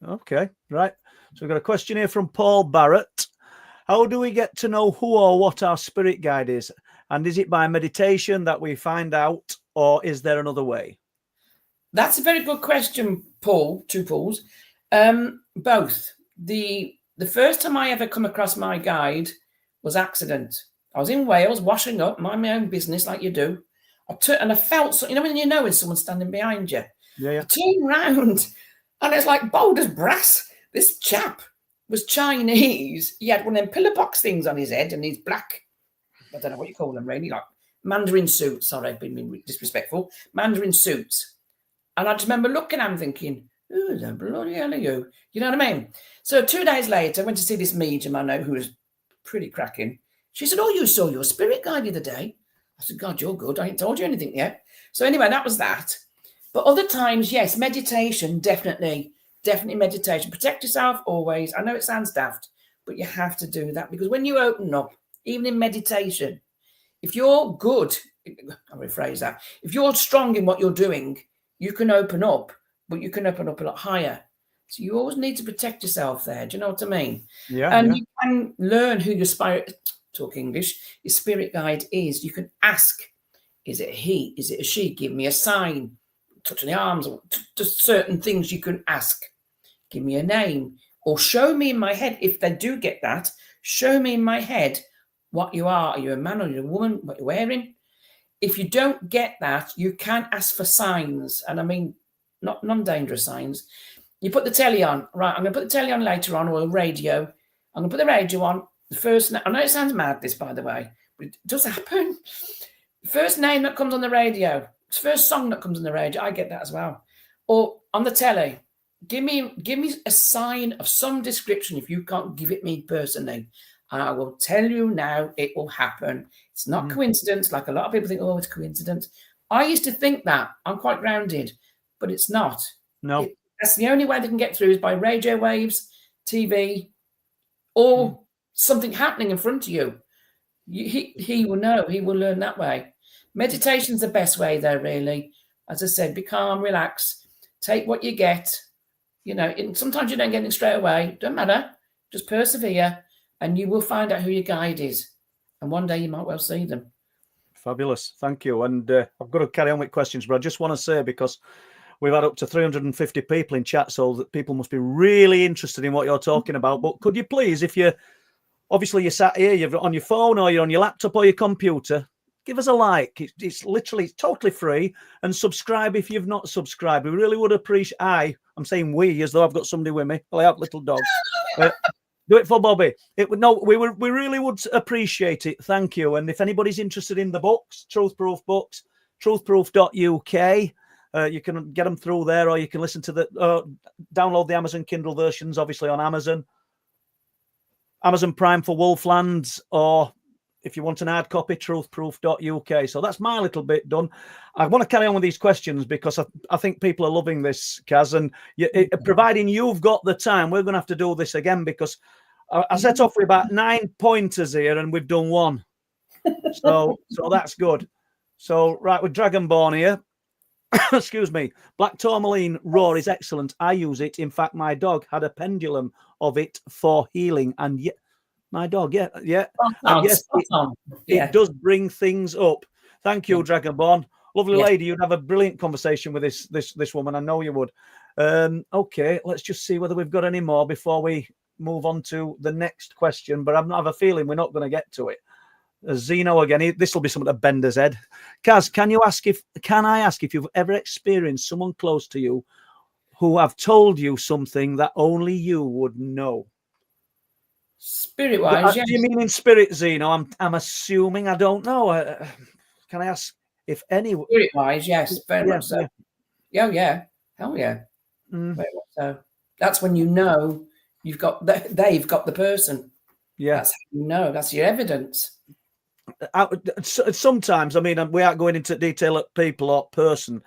Okay, right. So we've got a question here from Paul Barrett. How do we get to know who or what our spirit guide is? And is it by meditation that we find out, or is there another way? That's a very good question, Paul. Two Pauls. Both. The first time I ever come across my guide was accident. I was in Wales washing up, mind my own business like you do. And I felt, when someone's standing behind you. Yeah. I turned round and it's like bold as brass. This chap was Chinese. He had one of them pillar box things on his head, and he's black. I don't know what you call them, really, like Mandarin suits. Sorry, I've been disrespectful. Mandarin suits. And I just remember looking at him thinking, who the bloody hell are you? You know what I mean? So 2 days later, I went to see this medium I know who was pretty cracking. She said, oh, you saw your spirit guide the other day. I said, God, you're good. I ain't told you anything yet. So anyway, that was that. But other times, yes, meditation, definitely meditation. Protect yourself always. I know it sounds daft, but you have to do that, because when you open up, even in meditation, if you're good, I'll rephrase that. If you're strong in what you're doing, you can open up, but you can open up a lot higher. So you always need to protect yourself there. Do you know what I mean? Yeah. And you can learn who your spirit, talk English, your spirit guide is. You can ask, is it a he? Is it a she? Give me a sign. Touch on the arms, or just certain things you can ask. Give me a name, or show me in my head. If they do get that, show me in my head what you are. Are you a man or are you a woman? What you're wearing? If you don't get that, you can ask for signs, and I mean not non-dangerous signs. You put the telly on, right? I'm going to put the telly on later on, or a radio. I'm going to put the radio on. The first, I know it sounds mad, this, by the way, but it does happen. The first name that comes on the radio. First song that comes on the radio, I get that as well. Or on the telly, give me a sign of some description. If you can't give it me personally, I will tell you now, it will happen. It's not coincidence, like a lot of people think, oh, it's coincidence. I used to think that. I'm quite grounded, but it's not. No. That's the only way they can get through is by radio waves, TV, or something happening in front of you. He will know. He will learn that way. Meditation's the best way, though, really. As I said, be calm, relax, take what you get. And sometimes you don't get it straight away. Don't matter. Just persevere, and you will find out who your guide is. And one day you might well see them. Fabulous. Thank you. And I've got to carry on with questions, but I just want to say, because we've had up to 350 people in chat, so that people must be really interested in what you're talking about. But could you please, if you're sat here, you're on your phone or you're on your laptop or your computer, give us a like. It's literally totally free. And subscribe if you've not subscribed. We really would appreciate. I'm saying we, as though I've got somebody with me. Well, I have little dogs. Do it for Bobby. We really would appreciate it. Thank you. And if anybody's interested in the books, Truth Proof books, truthproof.uk, you can get them through there, or you can listen to download the Amazon Kindle versions, obviously on Amazon Prime for Wolflands, or if you want an hard copy, truthproof.uk. So that's my little bit done. I want to carry on with these questions because I think people are loving this, Kaz. And providing you've got the time, we're going to have to do this again, because I set off with about 9 pointers here and we've done one. So that's good. So, right, with Dragonborn here. Excuse me. Black tourmaline raw is excellent. I use it. In fact, my dog had a pendulum of it for healing. And yet, my dog, yeah. And yes, it does bring things up. Thank you, Dragonborn. Lovely lady. You'd have a brilliant conversation with this woman. I know you would. Okay, let's just see whether we've got any more before we move on to the next question. But I have a feeling we're not going to get to it. Zeno again. This will be something to bend his head. Kaz, can I ask if you've ever experienced someone close to you who have told you something that only you would know? Spirit-wise, yes. Do you mean in spirit, Zeno? I'm assuming. I don't know. Can I ask if any? Spirit-wise, yes, very much so. Yeah. Hell yeah. Very much so. That's when you know they've got the person. Yeah. That's how you know. That's your evidence. Sometimes, I mean, we aren't going into detail at people or person.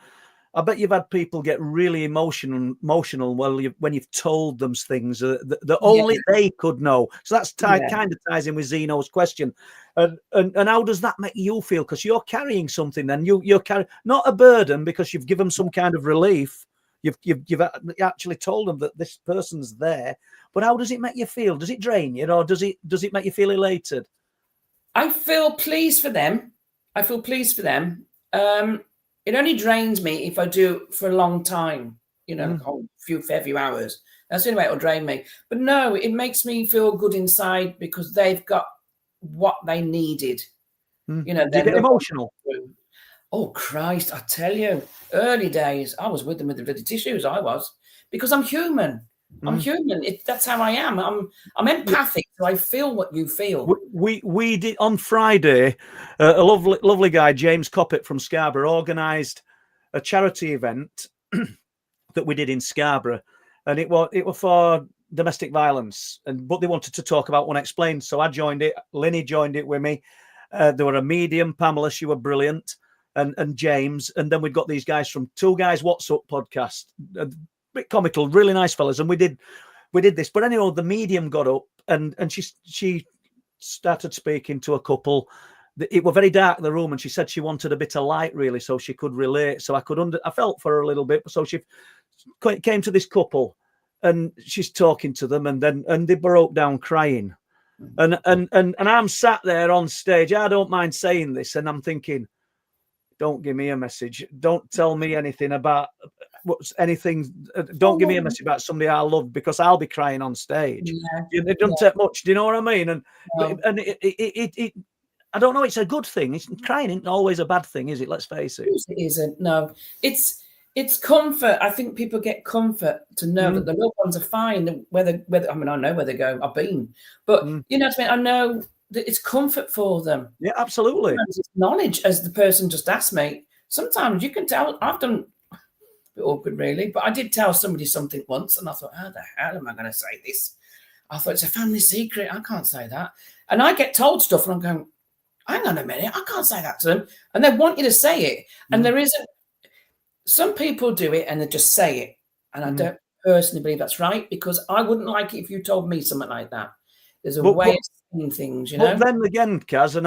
I bet you've had people get really emotional when you've told them things that only they could know. So that's kind of ties in with Zeno's question. And how does that make you feel? Because you're carrying something, then you're carrying not a burden because you've given them some kind of relief. You've actually told them that this person's there. But how does it make you feel? Does it drain you, or does it make you feel elated? I feel pleased for them. It only drains me if I do it for a long time, a fair few hours. That's the only way it'll drain me. But no, it makes me feel good inside because they've got what they needed. Do you get emotional? Oh, Christ, I tell you, early days, I was with them with the bloody tissues, I was, because I'm human. I'm human. That's how I am. I'm empathic, so I feel what you feel. We did on Friday. A lovely guy, James Coppett from Scarborough, organised a charity event that we did in Scarborough, and it was for domestic violence. But they wanted to talk about Unexplained, so I joined it. Linny joined it with me. There were a medium, Pamela, she was brilliant, and James, and then we've got these guys from Two Guys What's Up podcast. Bit comical, really nice fellas, and we did this. But anyway, the medium got up and she started speaking to a couple. It was very dark in the room, and she said she wanted a bit of light, really, so she could relate. So I felt for her a little bit. So she came to this couple, and she's talking to them, and they broke down crying, and I'm sat there on stage. I don't mind saying this, and I'm thinking, don't give me a message. Don't tell me anything about. Don't give me a message about somebody I love, because I'll be crying on stage. It doesn't take much. Do you know what I mean? And it I don't know. It's a good thing. Crying isn't always a bad thing, is it? Let's face it. It isn't. No, it's comfort. I think people get comfort to know that the loved ones are fine. Whether I mean, I know where they go. I've been, but you know what I mean. I know that it's comfort for them. Yeah, absolutely. Sometimes it's knowledge, as the person just asked me. Sometimes you can tell. I've done. Bit awkward, really, but I did tell somebody something once, and I thought, how the hell am I going to say this? I thought, it's a family secret. I can't say that. And I get told stuff, and I'm going, hang on a minute, I can't say that to them. And they want you to say it. And there isn't. Some people do it and they just say it. And I don't personally believe that's right, because I wouldn't like it if you told me something like that. There's a way of saying things, you know. But then again, Kaz, and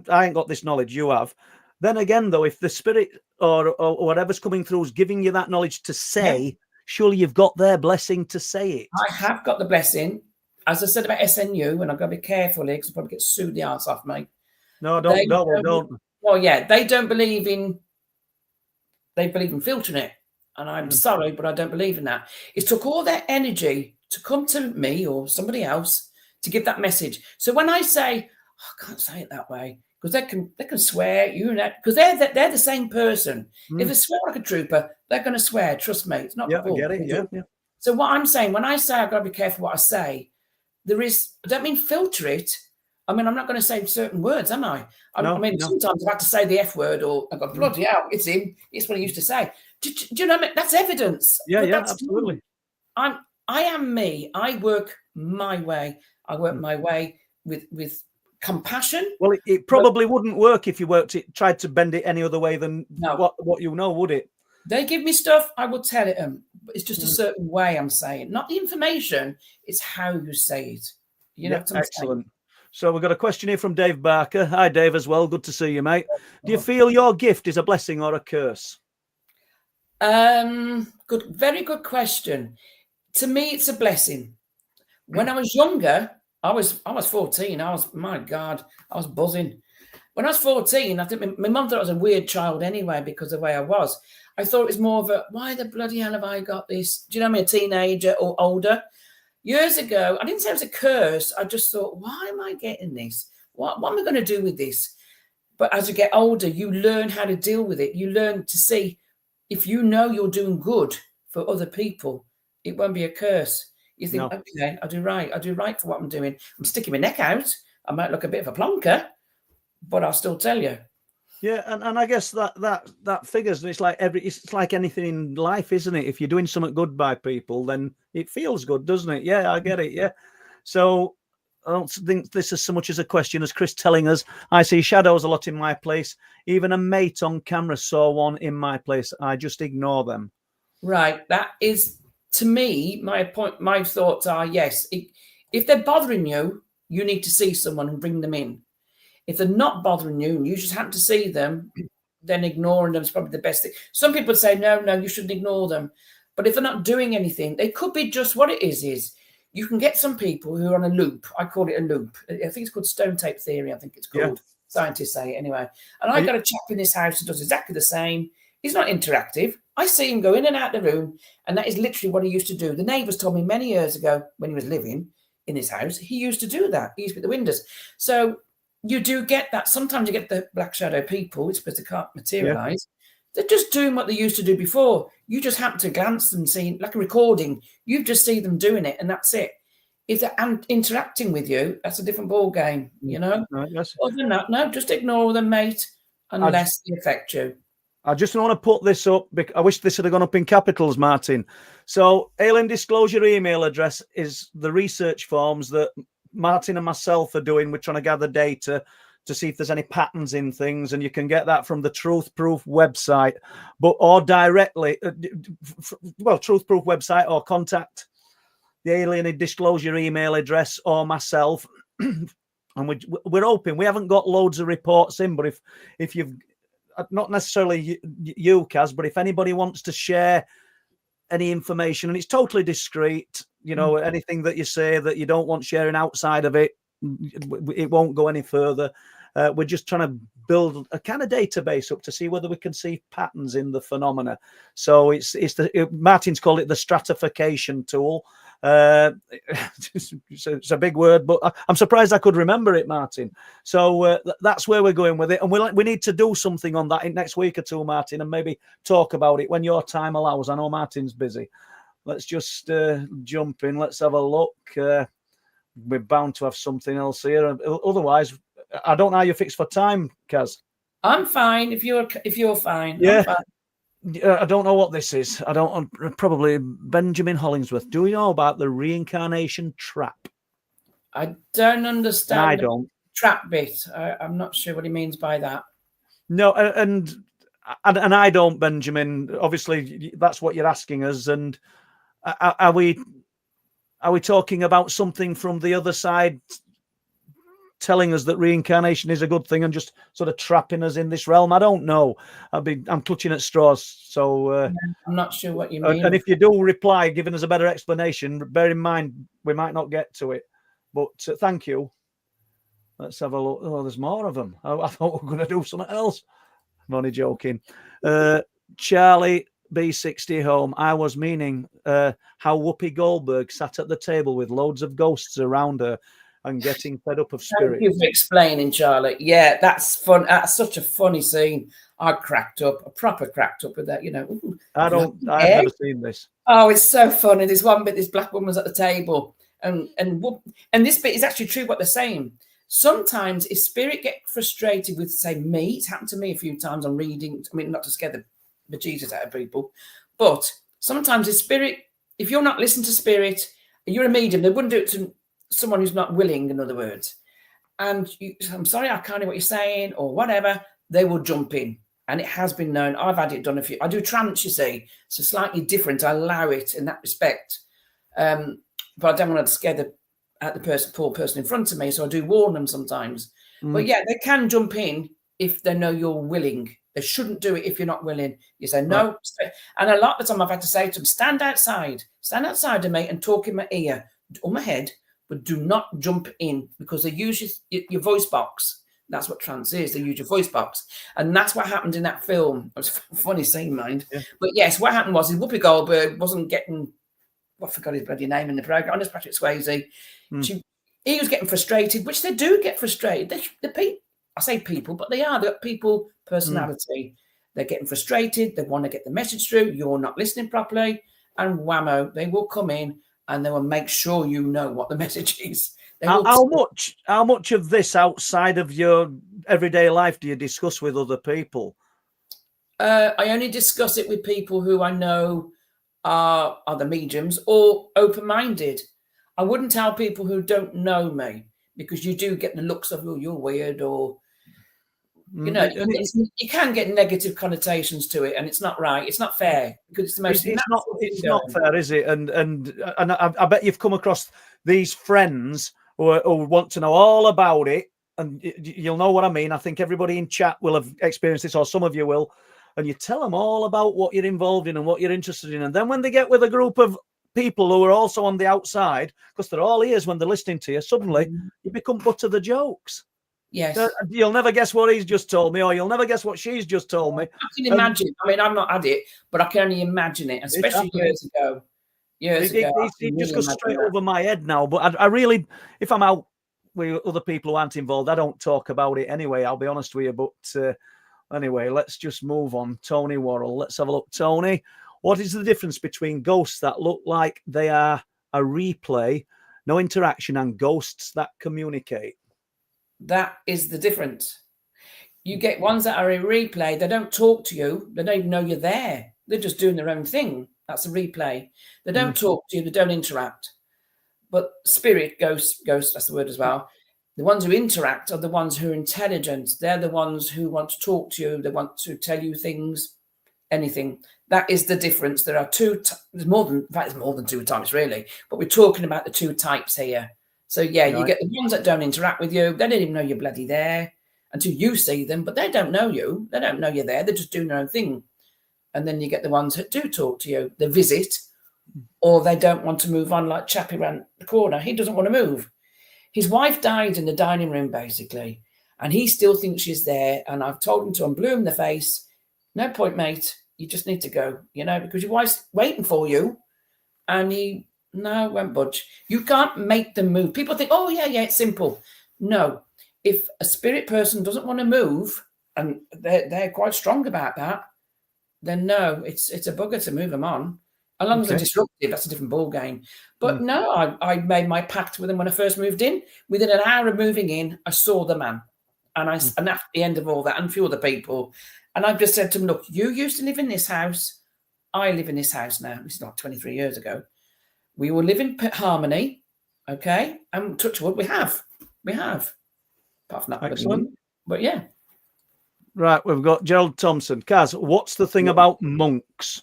I ain't got this knowledge you have. Then again, though, if the spirit or whatever's coming through is giving you that knowledge to say, surely you've got their blessing to say it. I have got the blessing. As I said about SNU, and I've got to be careful here because I'll probably get sued the arse off me. No, They don't. Well, yeah, they don't believe in. They believe in filtering it, and I'm sorry, but I don't believe in that. It took all their energy to come to me or somebody else to give that message. So when I say, oh, I can't say it that way, because they can swear, because they're the same person. If they swear like a trooper, they're going to swear. Trust me, it's not. Yeah, I get it. Yeah. So what I'm saying, when I say I've got to be careful what I say, I don't mean filter it. I mean, I'm not going to say certain words, am I? Sometimes I've had to say the F word, or I've got bloody hell, it's him. It's what he used to say. Do you know what I mean? That's evidence. Yeah, That's absolutely. I am me. I work my way. I work my way with compassion. Well, it probably wouldn't work if you tried to bend it any other way than what you know, would it? They give me stuff, I will tell it them. It's just a certain way I'm saying. Not the information, it's how you say it. You know what I'm excellent. saying? So we've got a question here from Dave Barker. Hi, Dave, as well. Good to see you, mate. Do you feel your gift is a blessing or a curse? Very good question. To me, it's a blessing. When I was younger, I was 14. My God, I was buzzing. When I was 14, I think my mum thought I was a weird child anyway because of the way I was. I thought it was more of a, why the bloody hell have I got this? Do you know what I mean? A teenager or older. Years ago, I didn't say it was a curse. I just thought, why am I getting this? What am I going to do with this? But as you get older, you learn how to deal with it. You learn to see if you know you're doing good for other people, it won't be a curse. You think, okay, I do right for what I'm doing. I'm sticking my neck out. I might look a bit of a plonker, but I'll still tell you. Yeah, and I guess that figures. It's like anything in life, isn't it? If you're doing something good by people, then it feels good, doesn't it? Yeah, I get it. Yeah. So I don't think this is so much as a question as Chris telling us, I see shadows a lot in my place. Even a mate on camera saw one in my place. I just ignore them. Right. That is, to me, my point. My thoughts are, yes, if they're bothering you, you need to see someone and bring them in. If they're not bothering you and you just happen to see them, then ignoring them is probably the best thing. Some people say, no, you shouldn't ignore them. But if they're not doing anything, they could be just what it is you can get some people who are on a loop. I call it a loop. I think it's called stone tape theory. I think it's called. Yeah. Scientists say it anyway. And I got a chap in this house who does exactly the same. He's not interactive. I see him go in and out the room, and that is literally what he used to do. The neighbours told me many years ago when he was living in his house, he used to do that. He used to put the windows. So you do get that. Sometimes you get the black shadow people, it's because they can't materialise. Yeah. They're just doing what they used to do before. You just happen to glance and see, like a recording, you just see them doing it, and that's it. If they're interacting with you, that's a different ball game, you know? Yes. Other than that, no, just ignore them, mate, unless they affect you. I just want to put this up. I wish this had gone up in capitals, Martin. So, alien disclosure email address is the research forms that Martin and myself are doing. We're trying to gather data to see if there's any patterns in things, and you can get that from the Truth Proof website, or directly, Truth Proof website, or contact the alien disclosure email address or myself. And we're open. We haven't got loads of reports in, but if you've not necessarily you, Kaz, but if anybody wants to share any information, and it's totally discreet, you know, anything that you say that you don't want sharing outside of it, it won't go any further. We're just trying to build a kind of database up to see whether we can see patterns in the phenomena. So Martin's called it the stratification tool. It's a big word, but I'm surprised I could remember it, Martin. So that's where we're going with it, and we need to do something on that in next week or two, Martin, and maybe talk about it when your time allows. I know Martin's busy. Let's just jump in. Let's have a look. We're bound to have something else here. Otherwise, I don't know how you're fixed for time, Kaz. I'm fine if you're fine. Yeah. I'm fine. I don't know what this is. I don't. Probably Benjamin Hollingsworth. Do you know about the reincarnation trap? I don't understand. I don't. Trap bit. I'm not sure what he means by that. No, and I don't, Benjamin. Obviously, that's what you're asking us. And are we talking about something from the other side, telling us that reincarnation is a good thing and just sort of trapping us in this realm? I don't know. I'm clutching at straws. So I'm not sure what you mean. And if you do reply, giving us a better explanation, bear in mind we might not get to it. But thank you. Let's have a look. Oh, there's more of them. I thought we were going to do something else. I'm only joking. Charlie B60 home. I was meaning how Whoopi Goldberg sat at the table with loads of ghosts around her and getting fed up of spirit. Thank you for explaining, Charlie. Yeah, that's fun. That's such a funny scene. I cracked up, a proper cracked up with that. Ooh, I've never seen this. Oh, it's so funny. There's one bit. This black woman's at the table, and this bit is actually true. What they're saying. Sometimes, if spirit get frustrated with, say, me, it's happened to me a few times. I'm reading. I mean, not to scare the bejesus out of people, but sometimes if you're not listening to spirit, you're a medium. They wouldn't do it to someone who's not willing. In other words, and I'm sorry, I can't hear what you're saying, or whatever. They will jump in. And it has been known. I've had it done a few. I do trance, you see, so slightly different. I allow it in that respect, but I don't want to scare the poor person in front of me. So I do warn them sometimes. But yeah, they can jump in if they know you're willing. They shouldn't do it if you're not willing. You say no, and a lot of the time I've had to say to them, stand outside of me and talk in my ear or my head, but do not jump in because they use your voice box. That's what trance is. They use your voice box. And that's what happened in that film. It was a funny scene, mind. Yeah. But yes, what happened was Whoopi Goldberg wasn't getting, I forgot his bloody name in the program, honest Patrick Swayze. He was getting frustrated, which they do get frustrated. I say people, but they're people, personality. They're getting frustrated. They want to get the message through. You're not listening properly. And whammo, they will come in and they will make sure you know what the message is. How much of this outside of your everyday life do you discuss with other people? I only discuss it with people who I know are the mediums or open-minded. I wouldn't tell people who don't know me because you do get the looks of, oh, you're weird, or you can get negative connotations to it, and it's not right. It's not fair because it's the most. It's not fair, is it? And I bet you've come across these friends who want to know all about it, and you'll know what I mean. I think everybody in chat will have experienced this, or some of you will, and you tell them all about what you're involved in and what you're interested in, and then when they get with a group of people who are also on the outside, because they're all ears when they're listening to you, suddenly you become butt of the jokes. Yes. You'll never guess what he's just told me, or you'll never guess what she's just told me. I can imagine. I mean, I've not had it, but I can only imagine it, especially years ago. It just goes straight over my head now. But I really, if I'm out with other people who aren't involved, I don't talk about it anyway. I'll be honest with you. But anyway, let's just move on. Tony Worrell. Let's have a look. Tony, what is the difference between ghosts that look like they are a replay, no interaction, and ghosts that communicate? That is the difference. You get ones that are a replay. They don't talk to you. They don't even know you're there. They're just doing their own thing. That's a replay. They don't talk to you. They don't interact. But spirit, ghosts, that's the word as well. The ones who interact are the ones who are intelligent. They're the ones who want to talk to you. They want to tell you things, anything. That is the difference. There are there's more than two types, really. But we're talking about the two types here. So, yeah, right. You get the ones that don't interact with you. They don't even know you're bloody there until you see them. But they don't know you. They don't know you're there. They're just doing their own thing. And then you get the ones that do talk to you. They visit, or they don't want to move on, like Chappie around the corner. He doesn't want to move. His wife died in the dining room, basically, and he still thinks she's there. And I've told him to unblue him the face. No point, mate. You just need to go, because your wife's waiting for you. And he won't budge. You can't make them move. People think, oh, yeah, it's simple. No. If a spirit person doesn't want to move, and they're quite strong about that, then no, it's a bugger to move them on. As long as they're disruptive, that's a different ball game. But no, I made my pact with them when I first moved in. Within an hour of moving in, I saw the man. And and at the end of all that, and a few other people. And I've just said to them, look, you used to live in this house. I live in this house now. This is like 23 years ago. We will live in harmony, okay? And touch wood, we have. Apart from that. Excellent. But yeah. Right, we've got Gerald Thompson. Kaz, what's the thing about monks?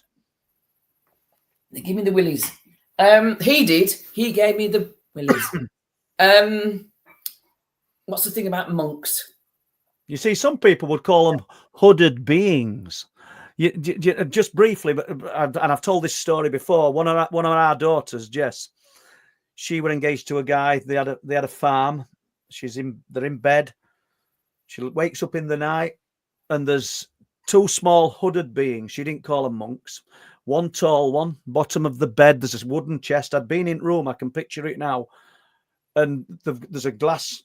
They give me the willies. He did. He gave me the willies. What's the thing about monks? You see, some people would call them hooded beings. Just briefly, and I've told this story before. One of our daughters, Jess, she were engaged to a guy. They had a farm. They're in bed. She wakes up in the night, and there's two small hooded beings. She didn't call them monks. One tall one, bottom of the bed. There's this wooden chest. I'd been in room. I can picture it now. And there's a glass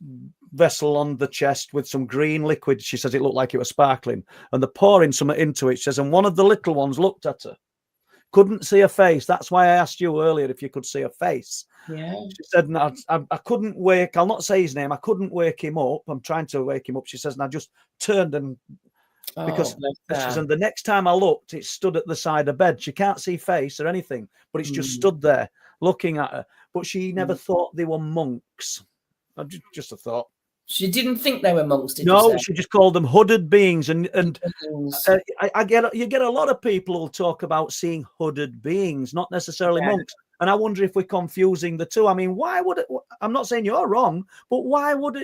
vessel on the chest with some green liquid. She says it looked like it was sparkling. And they're pouring something into it. She says, and one of the little ones looked at her. Couldn't see her face. That's why I asked you earlier if you could see her face. Yeah. She said, no, I couldn't wake. I'll not say his name. I couldn't wake him up. I'm trying to wake him up. She says, and I just turned and because and the next time I looked, it stood at the side of bed. She can't see face or anything, but it's just stood there looking at her. But she never thought they were monks. Just a thought. She didn't think they were monks, did No, you say? she just called them hooded beings. And you get a lot of people who talk about seeing hooded beings, not necessarily monks. And I wonder if we're confusing the two. I mean, why would it? I'm not saying you're wrong, but why would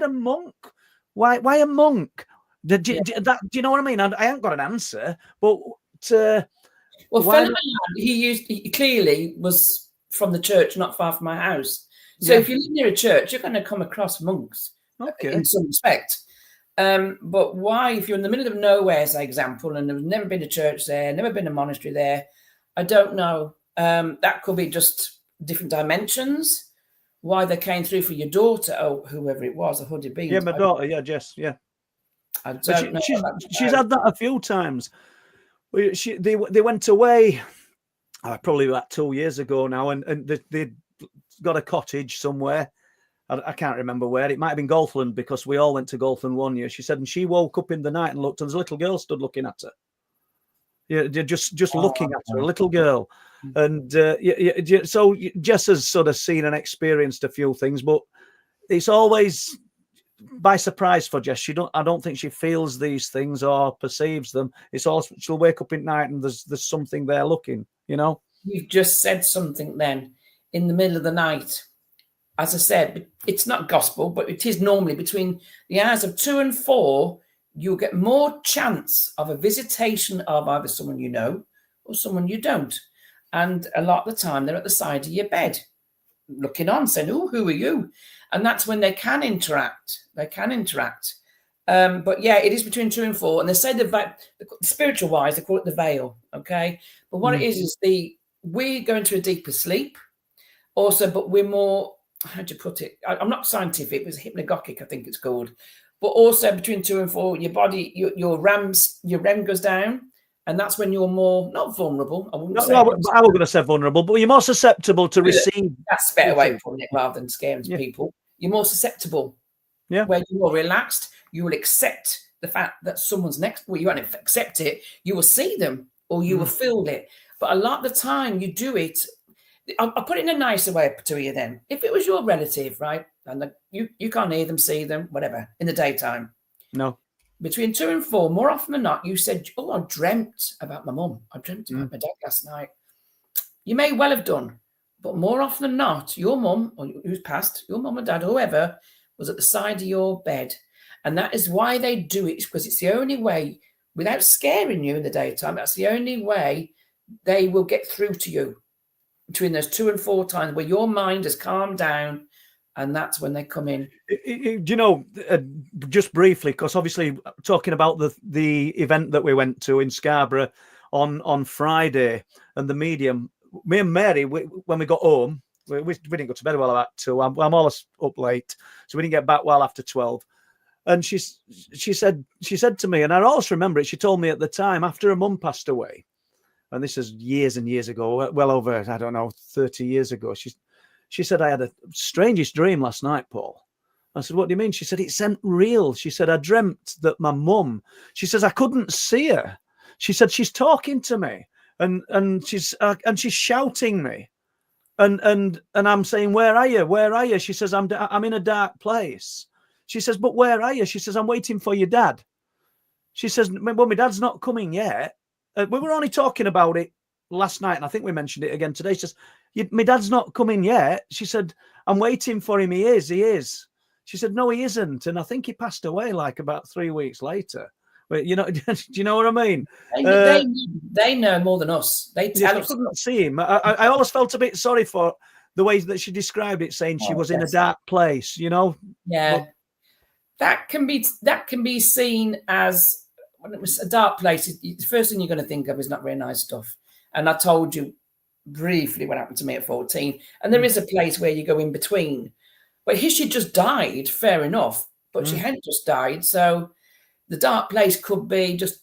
a monk? Why a monk? Do you know what I mean? I ain't got an answer, but well, fellow he clearly was from the church, not far from my house. So if you live near a church, you're going to come across monks, in some respect. But why, if you're in the middle of nowhere, as an example, and there's never been a church there, never been a monastery there, I don't know. That could be just different dimensions. Why they came through for your daughter, or whoever it was, a hooded being. Yeah, my daughter. Yeah, Jess. Yeah. I don't know. She's had that a few times. They went away probably about 2 years ago now, and they got a cottage somewhere. I can't remember where. It might have been Golfland, because we all went to Golfland one year. She said, and she woke up in the night and looked, and there's a little girl stood looking at her. Yeah, just looking at her, a little girl. And so Jess has sort of seen and experienced a few things, but it's always by surprise for Jess. I don't think she feels these things or perceives them. It's all, she'll wake up at night and there's something there looking, you know. You've just said something then in the middle of the night. As I said, it's not gospel, but it is normally between the hours of 2 and 4, you'll get more chance of a visitation of either someone you know or someone you don't. And a lot of the time they're at the side of your bed, looking on, saying, "Oh, who are you?" And that's when they can interact. But yeah, it is between 2 and 4. And they say the spiritual wise, they call it the veil. Okay. But what it is we go into a deeper sleep also, but we're more, how do you put it? I'm not scientific, but it's hypnagogic, I think it's called. But also between 2 and 4, your body, your REM goes down. And that's when you're more, not vulnerable. I was going to say vulnerable, but you're more susceptible to receive. That's a better way of putting it, rather than scaring people. You're more susceptible. Yeah. Where you're more relaxed, you will accept the fact that someone's next. Well, you won't accept it. You will see them, or you will feel it. But a lot of the time, you do it. I'll put it in a nicer way to you. Then, if it was your relative, right, and you can't hear them, see them, whatever, in the daytime. No. Between 2 and 4, more often than not, you said, "Oh, I dreamt about my mum. I dreamt about my dad last night." You may well have done, but more often than not, your mum, or who's passed, your mum or dad, whoever, was at the side of your bed. And that is why they do it, because it's the only way, without scaring you in the daytime, that's the only way they will get through to you between those 2 and 4 times where your mind has calmed down. And that's when they come in. Do you know, just briefly, because obviously talking about the event that we went to in Scarborough on Friday, and the medium, me and Mary, when we got home, we didn't go to bed well about 2. I'm always up late, so we didn't get back well after 12. And she said to me, and I also remember it, she told me at the time, after her mum passed away, and this is years and years ago, well over, I don't know, 30 years ago, she said, "I had a strangest dream last night, Paul." I said, "What do you mean?" She said, "It seemed real." She said, "I dreamt that my mum," she says, "I couldn't see her." She said, "She's talking to me and she's shouting me. And I'm saying, 'Where are you? Where are you?' She says, I'm in a dark place." She says, "But where are you?" She says, "I'm waiting for your dad." She says, "Well, my dad's not coming yet." We were only talking about it last night, and I think we mentioned it again today. She says, "My dad's not coming yet." She said, "I'm waiting for him. He is." She said, "No, he isn't." And I think he passed away like about 3 weeks later. But, you know, do you know what I mean? They know more than us. They tell us. I couldn't see him. I always felt a bit sorry for the way that she described it, saying she Oh, was in a yes. dark place, you know. Yeah, that can be seen as, when it was a dark place. The first thing you're going to think of is not very nice stuff. And I told you briefly what happened to me at 14. And there is a place where you go in between. But here she just died, fair enough. But she hadn't just died. So the dark place could be just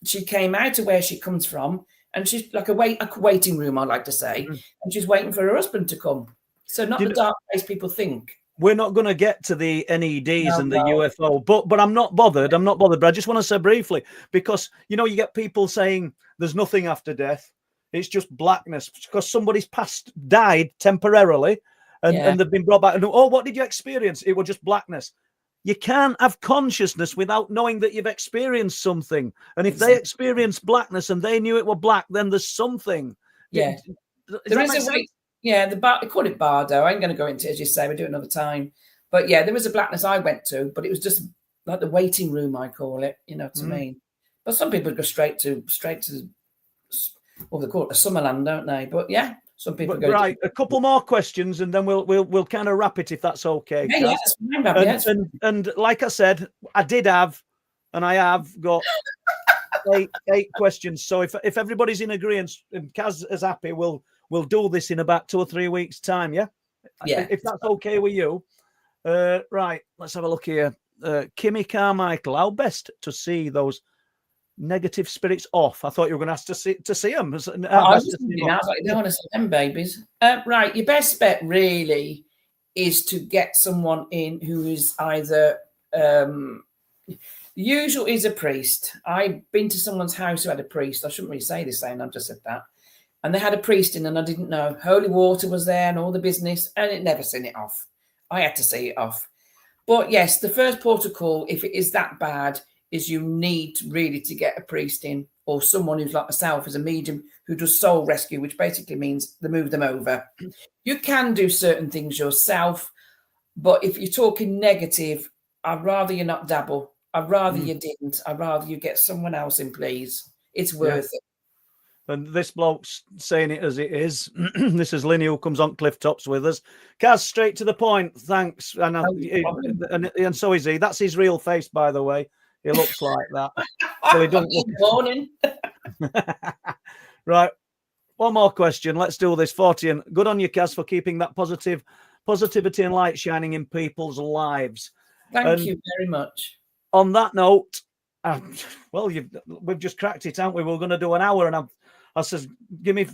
she came out of where she comes from, and she's like a waiting room, I like to say, and she's waiting for her husband to come. So not the dark place people think. We're not going to get to the NEDs and the No. UFO, but I'm not bothered. I'm not bothered. But I just want to say briefly, because you get people saying there's nothing after death. It's just blackness because somebody's died temporarily, and they've been brought back. And what did you experience? It was just blackness. You can't have consciousness without knowing that you've experienced something. And if they experienced blackness and they knew it were black, then there's something. Yeah. There is a way. Yeah, they call it Bardo. I ain't going to go into it, as you say. We'll do it another time. But yeah, there was a blackness I went to, but it was just like the waiting room, I call it. You know what I mean? But some people go straight to, well, they call it a Summerland, don't they? But yeah, some people go. Right, a couple more questions, and then we'll kind of wrap it if that's okay. Yeah, that's fine, Rob, and like I said, I have got eight questions. So if everybody's in agreement and Kaz is happy, we'll do this in about 2 or 3 weeks' time. Yeah, if that's okay with you. Right, let's have a look here. Kimmy Carmichael, how best to see those negative spirits off? I thought you were going to ask to see them. I was like, you don't want to see them babies. Right, your best bet really is to get someone in who is either usual is a priest. I've been to someone's house who had a priest. I shouldn't really say this, saying I've just said that. And they had a priest in, and I didn't know. Holy water was there and all the business, and it never seen it off. I had to see it off. But yes, the first port of call, if it is that bad, is you need really to get a priest in, or someone who's like myself as a medium who does soul rescue, which basically means they move them over. You can do certain things yourself, but if you're talking negative, I'd rather you not dabble. I'd rather you didn't. I'd rather you get someone else in, please. It's worth it. And this bloke's saying it as it is. This is Linny, who comes on Cliff Tops with us. Kaz, straight to the point. Thanks. And so is he. That's his real face, by the way. He looks like that. So he doesn't look... Morning. Right. One more question. Let's do this. 40. And good on you, Kaz, for keeping that positivity and light shining in people's lives. Thank you very much. On that note, we've just cracked it, haven't we? We're going to do an hour, and I says, give me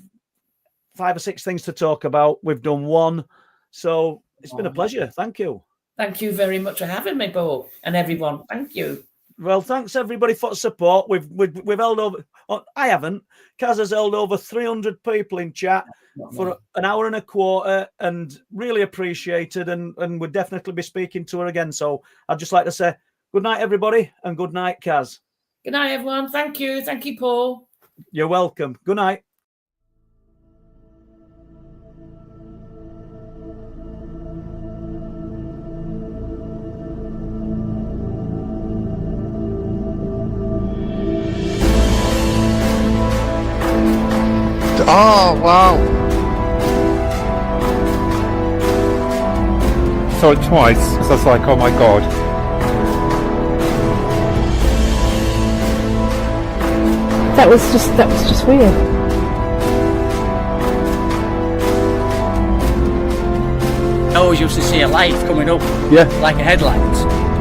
5 or 6 things to talk about. We've done one. So it's been a pleasure. Thank you. Thank you very much for having me, Paul, and everyone. Thank you. Well, thanks everybody for support. We've held over. I haven't. Kaz has held over 300 people in chat for an hour and a quarter, and really appreciated. And we'll definitely be speaking to her again. So I'd just like to say good night, everybody, and good night, Kaz. Good night, everyone. Thank you. Thank you, Paul. You're welcome. Good night. Oh, wow. Saw it twice. So I was like, oh my God. That was just weird. I always used to see a light coming up, Yeah. like a headlight,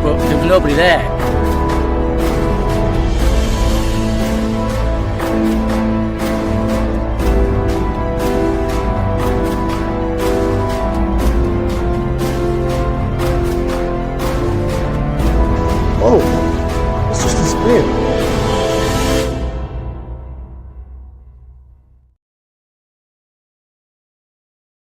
but there was nobody there.